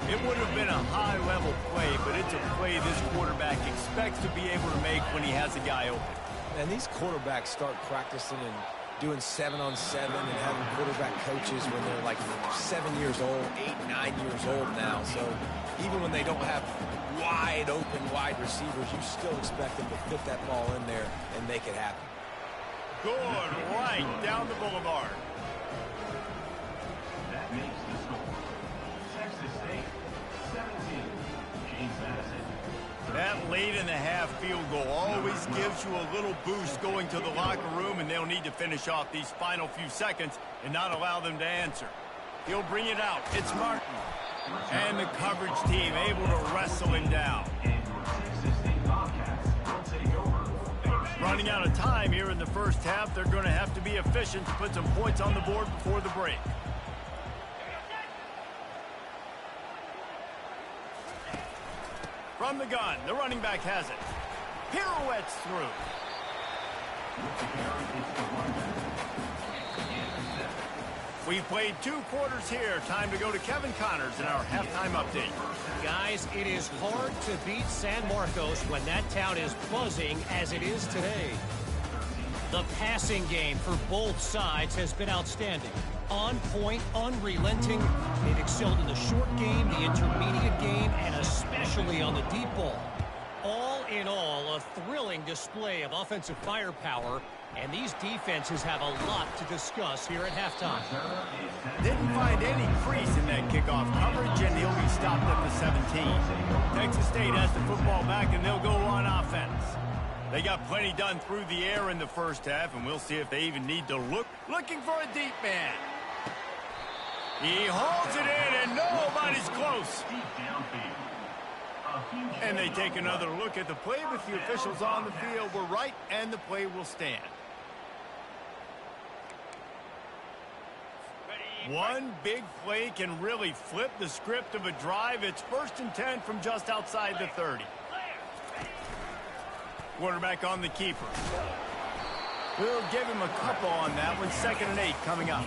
It would have been a high-level play, but it's a play this quarterback expects to be able to make when he has a guy open. And these quarterbacks start practicing and doing 7-on-7 and having quarterback coaches when they're like 7 years old, 8, 9 years old now. So even when they don't have wide open wide receivers, you still expect them to fit that ball in there and make it happen. Good right down the boulevard. That makes the score. Texas State 17, James Madison That late-in-the-half field goal always gives you a little boost going to the locker room, and they'll need to finish off these final few seconds and not allow them to answer. He'll bring it out. It's Martin. And the coverage team able to wrestle him down. Running out of time here in the first half, they're going to have to be efficient to put some points on the board before the break. From the gun, the running back has it. Pirouettes through. We've played 2 quarters here. Time to go to Kevin Connors in our halftime update. Guys, it is hard to beat San Marcos when that town is buzzing as it is today. The passing game for both sides has been outstanding. On point, unrelenting. They've excelled in the short game, the intermediate game, and especially on the deep ball. All in all, a thrilling display of offensive firepower, and these defenses have a lot to discuss here at halftime. Didn't find any crease in that kickoff coverage, and he'll be stopped at the 17. Texas State has the football back, and they'll go on offense. They got plenty done through the air in the first half, and we'll see if they even need to looking for a deep man. He holds it in, and nobody's close. And they take another look at the play with the officials on the field. We're right, and the play will stand. One big play can really flip the script of a drive. It's 1st and 10 from just outside the 30. Quarterback on the keeper. We'll give him a couple on that one. 2nd and 8 coming up.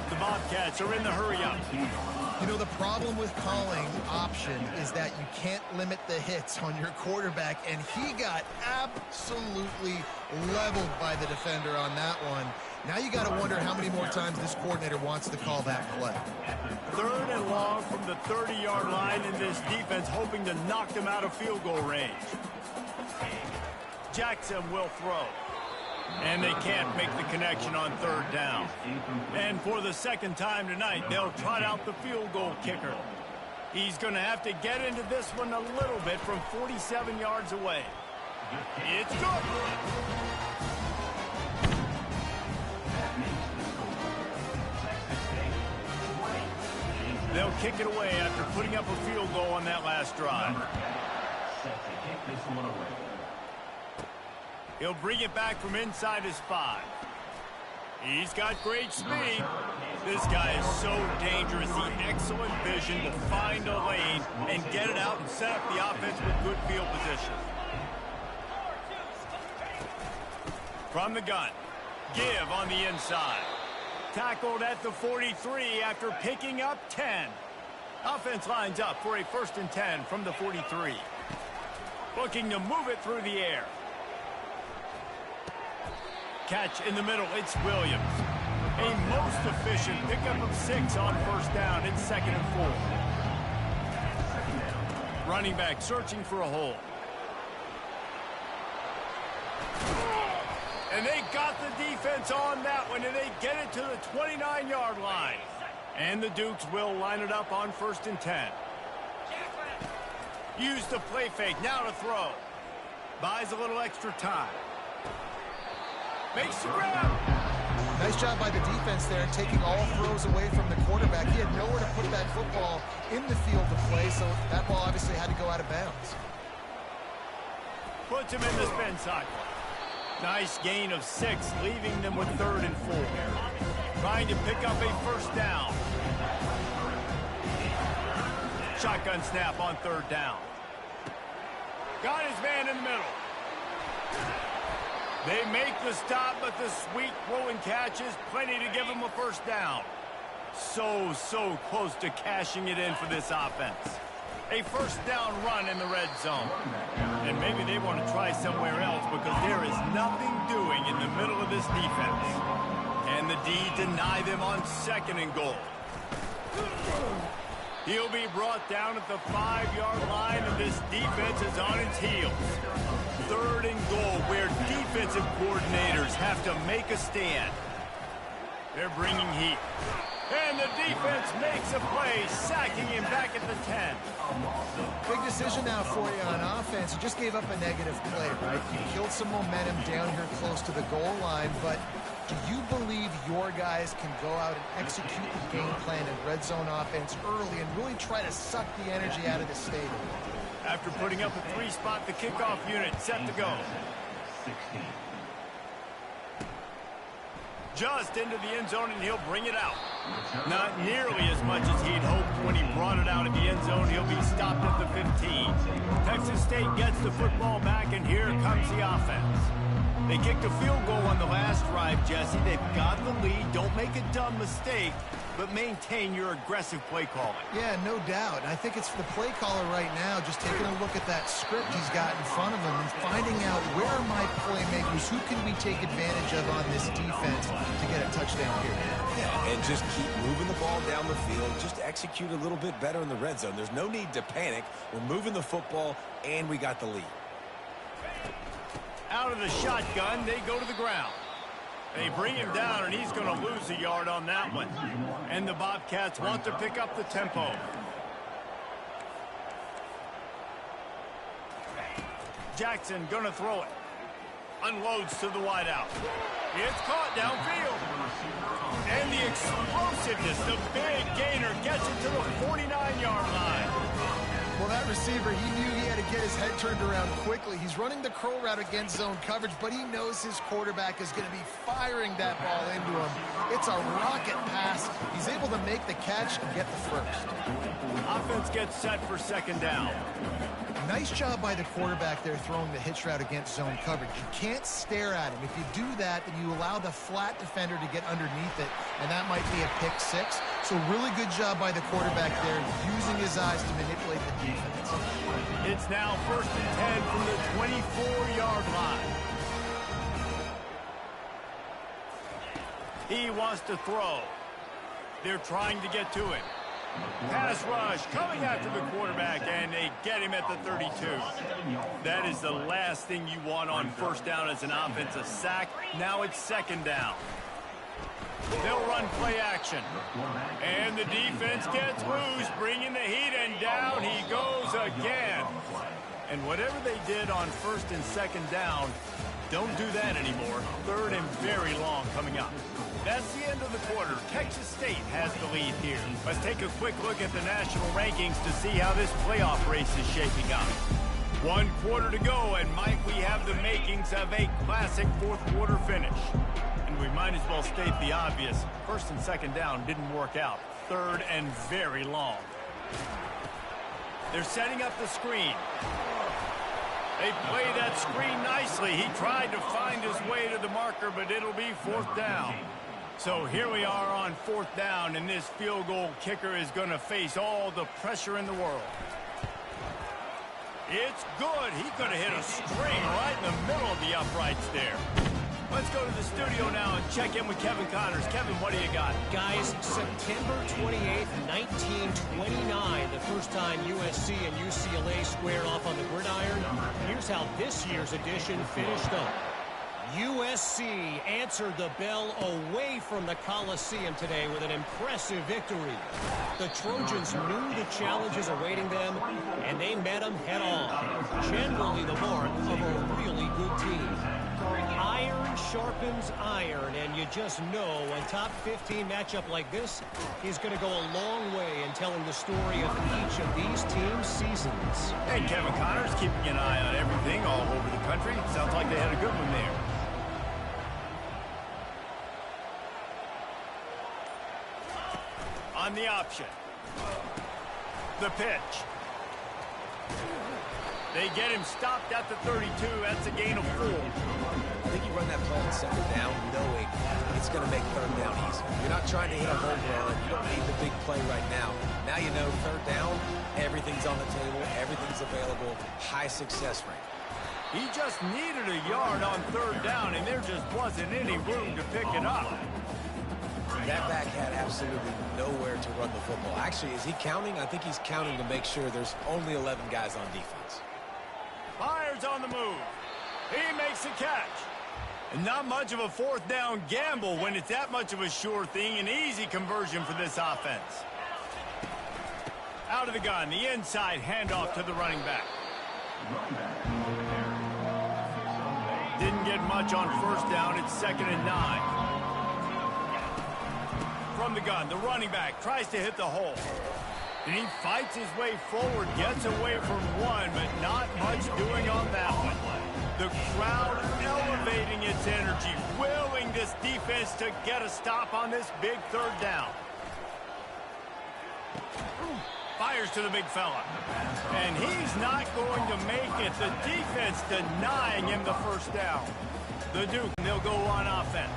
The Bobcats are in the hurry-up. You know, the problem with calling option is that you can't limit the hits on your quarterback, and he got absolutely leveled by the defender on that one. Now you got to wonder how many more times this coordinator wants to call that play. 3rd and long from the 30-yard line, and this defense hoping to knock them out of field goal range. Jackson will throw. And they can't make the connection on 3rd down. And for the 2nd time tonight, they'll trot out the field goal kicker. He's going to have to get into this one a little bit from 47 yards away. It's good. They'll kick it away after putting up a field goal on that last drive. He'll bring it back from inside his 5. He's got great speed. This guy is so dangerous. The excellent vision to find a lane and get it out and set up the offense with good field position. From the gun. Give on the inside. Tackled at the 43 after picking up 10. Offense lines up for a 1st and 10 from the 43. Looking to move it through the air. Catch in the middle, it's Williams. A most efficient pickup of 6 on 1st down. It's 2nd and 4. Running back searching for a hole. And they got the defense on that one, and they get it to the 29-yard line. And the Dukes will line it up on 1st and 10. Use the play fake, now to throw. Buys a little extra time. Makes the grab. Nice job by the defense there, taking all throws away from the quarterback. He had nowhere to put that football in the field to play, so that ball obviously had to go out of bounds. Puts him in the spin cycle. Nice gain of 6, leaving them with 3rd and 4. Trying to pick up a 1st down. Shotgun snap on 3rd down. Got his man in the middle. They make the stop, but the sweet throw and catch is plenty to give them a 1st down. So close to cashing it in for this offense. A 1st down run in the red zone. And maybe they want to try somewhere else because there is nothing doing in the middle of this defense. And the D deny them on 2nd and goal. He'll be brought down at the 5-yard line, and this defense is on its heels. 3rd and goal, where defensive coordinators have to make a stand. They're bringing heat. And the defense makes a play, sacking him back at the 10. Big decision now for you on offense. You just gave up a negative play, right? You killed some momentum down here close to the goal line, but do you believe your guys can go out and execute the game plan in red zone offense early and really try to suck the energy out of the stadium? After putting up a 3-spot, the kickoff unit set to go. 16. Just into the end zone, and he'll bring it out. Not nearly as much as he'd hoped when he brought it out of the end zone. He'll be stopped at the 15. Texas State gets the football back, and here comes the offense. They kicked a field goal on the last drive, Jesse. They've got the lead. Don't make a dumb mistake, but maintain your aggressive play calling. Yeah, no doubt. I think it's the play caller right now just taking a look at that script he's got in front of him and finding out where are my playmakers, who can we take advantage of on this defense to get a touchdown here. Yeah, and just keep moving the ball down the field. Just execute a little bit better in the red zone. There's no need to panic. We're moving the football, and we got the lead. Out of the shotgun, they go to the ground. They bring him down, and he's going to lose a yard on that one. And the Bobcats want to pick up the tempo. Jackson going to throw it. Unloads to the wideout. It's caught downfield. And the explosiveness, the big gainer gets it to the 49-yard line. Well, that receiver, he knew he had to get his head turned around quickly. He's running the curl route against zone coverage, but he knows his quarterback is going to be firing that ball into him. It's a rocket pass. He's able to make the catch and get the first. Offense gets set for second down. Nice job by the quarterback there throwing the hitch route against zone coverage. You can't stare at him. If you do that, then you allow the flat defender to get underneath it, and that might be a pick six. So really good job by the quarterback there, using his eyes to manipulate the defense. It's now 1st and 10 from the 24-yard line. He wants to throw. They're trying to get to him. Pass rush coming after the quarterback, and they get him at the 32. That is the last thing you want on first down as an offense, a sack. Now it's second down. They'll run play action. And the defense gets loose, bringing the heat, and down he goes again. And whatever they did on first and second down, don't do that anymore. Third and very long coming up. That's the end of the quarter. Texas State has the lead here. Let's take a quick look at the national rankings to see how this playoff race is shaping up. 1 quarter to go, and Mike, we have the makings of a classic fourth quarter finish. And we might as well state the obvious. First and second down didn't work out. Third and very long. They're setting up the screen. They play that screen nicely. He tried to find his way to the marker, but it'll be 4th down. So here we are on 4th down, and this field goal kicker is going to face all the pressure in the world. It's good. He could have hit a string right in the middle of the uprights there. Let's go to the studio now and check in with Kevin Connors. Kevin, what do you got? Guys, September 28th, 1929, the first time USC and UCLA squared off on the gridiron. Here's how this year's edition finished up. USC answered the bell away from the Coliseum today with an impressive victory. The Trojans knew the challenges awaiting them, and they met them head-on. Generally the mark of a really good team. Iron sharpens iron, and you just know a top 15 matchup like this is going to go a long way in telling the story of each of these teams' seasons. Hey, Kevin Connors keeping an eye on everything all over the country. Sounds like they had a good one there. On the option. The pitch. They get him stopped at the 32. That's a gain of 4. I think you run that play on second down knowing it's going to make third down easy. You're not trying to hit a home run. You don't need the big play right now. Now you know third down, everything's on the table, everything's available, high success rate. He just needed a yard on third down, and there just wasn't any room to pick it up. That back had absolutely nowhere to run the football. Actually, is he counting? I think he's counting to make sure there's only 11 guys on defense. Myers on the move. He makes a catch. Not much of a fourth down gamble when it's that much of a sure thing. An easy conversion for this offense. Out of the gun, the inside handoff to the running back. Didn't get much on first down. It's 2nd and 9. From the gun, the running back tries to hit the hole. And he fights his way forward, gets away from one, but not much doing on that one. The crowd elevating its energy, willing this defense to get a stop on this big 3rd down. Fires to the big fella. And he's not going to make it. The defense denying him the first down. The Duke, they'll go on offense.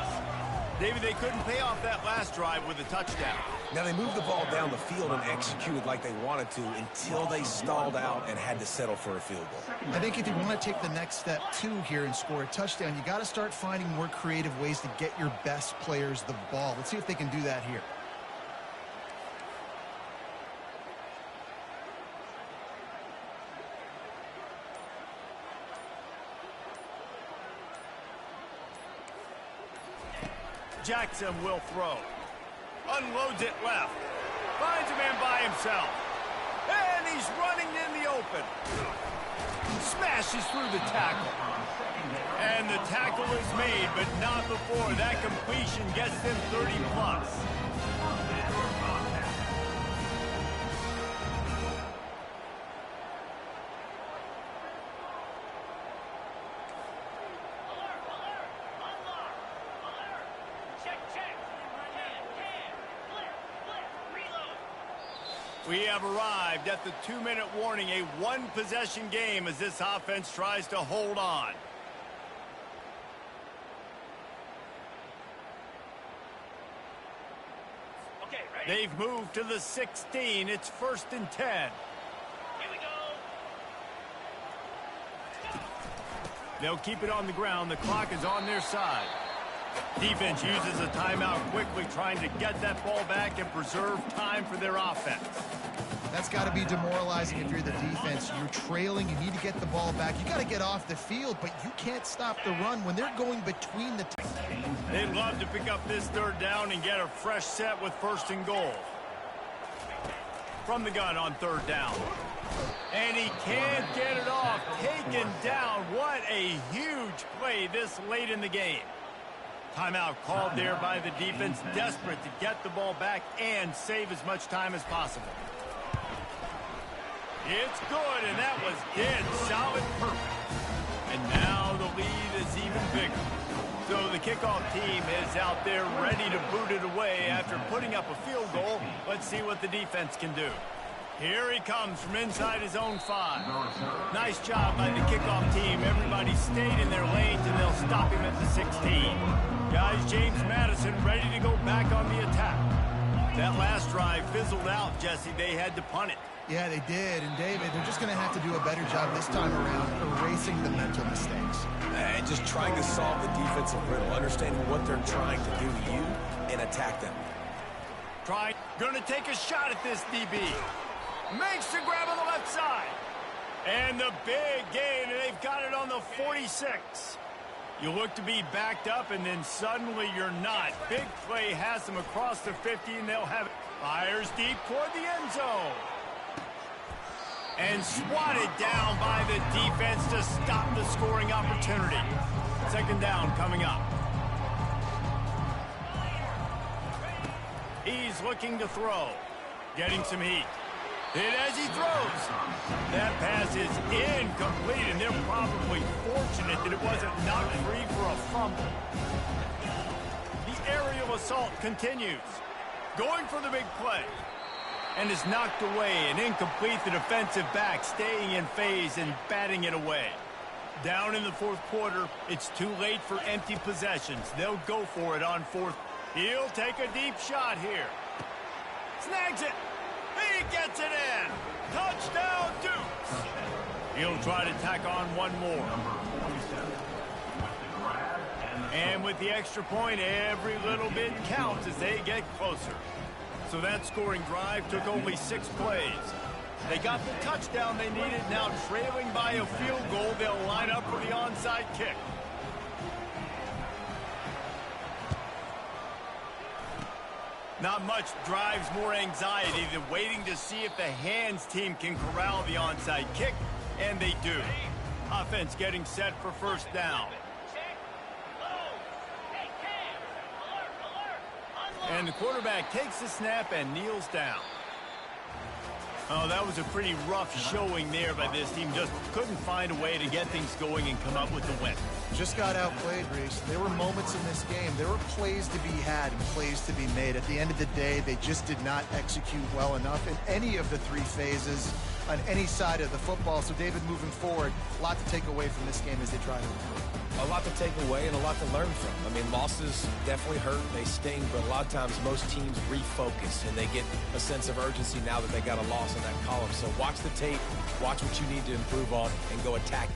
David, they couldn't pay off that last drive with a touchdown. Now, they moved the ball down the field and executed like they wanted to until they stalled out and had to settle for a field goal. I think if you want to take the next step, too, here and score a touchdown, you got to start finding more creative ways to get your best players the ball. Let's see if they can do that here. Jackson will throw. Unloads it left. Finds a man by himself. And he's running in the open. Smashes through the tackle. And the tackle is made, but not before that completion gets them 30+. We have arrived at the 2-minute warning, a one-possession game as this offense tries to hold on. Okay, ready? They've moved to the 16. It's 1st and 10. Here we go. They'll keep it on the ground. The clock is on their side. Defense uses a timeout quickly, trying to get that ball back and preserve time for their offense. That's got to be demoralizing if you're the defense. You're trailing. You need to get the ball back. You got to get off the field, but you can't stop the run when they're going between the... They'd love to pick up this 3rd down and get a fresh set with 1st and goal. From the gun on 3rd down. And he can't get it off. Taken down. What a huge play this late in the game. Timeout called there by the defense, desperate to get the ball back and save as much time as possible. It's good, and that was dead solid perfect. And now the lead is even bigger. So the kickoff team is out there ready to boot it away after putting up a field goal. Let's see what the defense can do. Here he comes from inside his own 5. Nice job by the kickoff team. Everybody stayed in their lanes, and they'll stop him at the 16. Guys, James Madison ready to go back on the attack. That last drive fizzled out, Jesse. They had to punt it. Yeah, they did. And, David, they're just going to have to do a better job this time around erasing the mental mistakes. And just trying to solve the defensive riddle, understanding what they're trying to do to you and attack them. Going to take a shot at this DB. Makes the grab on the left side. And the big gain, and they've got it on the 46. You look to be backed up, and then suddenly you're not. Big play has them across the 50, and they'll have it. Fires deep toward the end zone. And swatted down by the defense to stop the scoring opportunity. 2nd down coming up. He's looking to throw. Getting some heat. Hit as he throws. That pass is incomplete, and they're probably fortunate that it wasn't knocked free for a fumble. The aerial assault continues. Going for the big play. And is knocked away and incomplete. The defensive back staying in phase and batting it away. Down in the 4th quarter, it's too late for empty possessions. They'll go for it on 4th. He'll take a deep shot here. Snags it. He gets it in. Touchdown, Dukes. He'll try to tack on one more. And with the extra point, every little bit counts as they get closer. So that scoring drive took only 6 plays. They got the touchdown they needed. Now trailing by a field goal, they'll line up for the onside kick. Not much drives more anxiety than waiting to see if the hands team can corral the onside kick, and they do. Offense getting set for first down. And the quarterback takes the snap and kneels down. Oh, that was a pretty rough showing there by this team. Just couldn't find a way to get things going and come up with the win. Just got outplayed, Reese. There were moments in this game. There were plays to be had and plays to be made. At the end of the day, they just did not execute well enough in any of the three phases on any side of the football. So, David, moving forward, a lot to take away from this game as they try to improve. A lot to take away and a lot to learn from. I mean, losses definitely hurt, they sting, but a lot of times most teams refocus and they get a sense of urgency now that they got a loss in that column. So watch the tape, watch what you need to improve on, and go attack.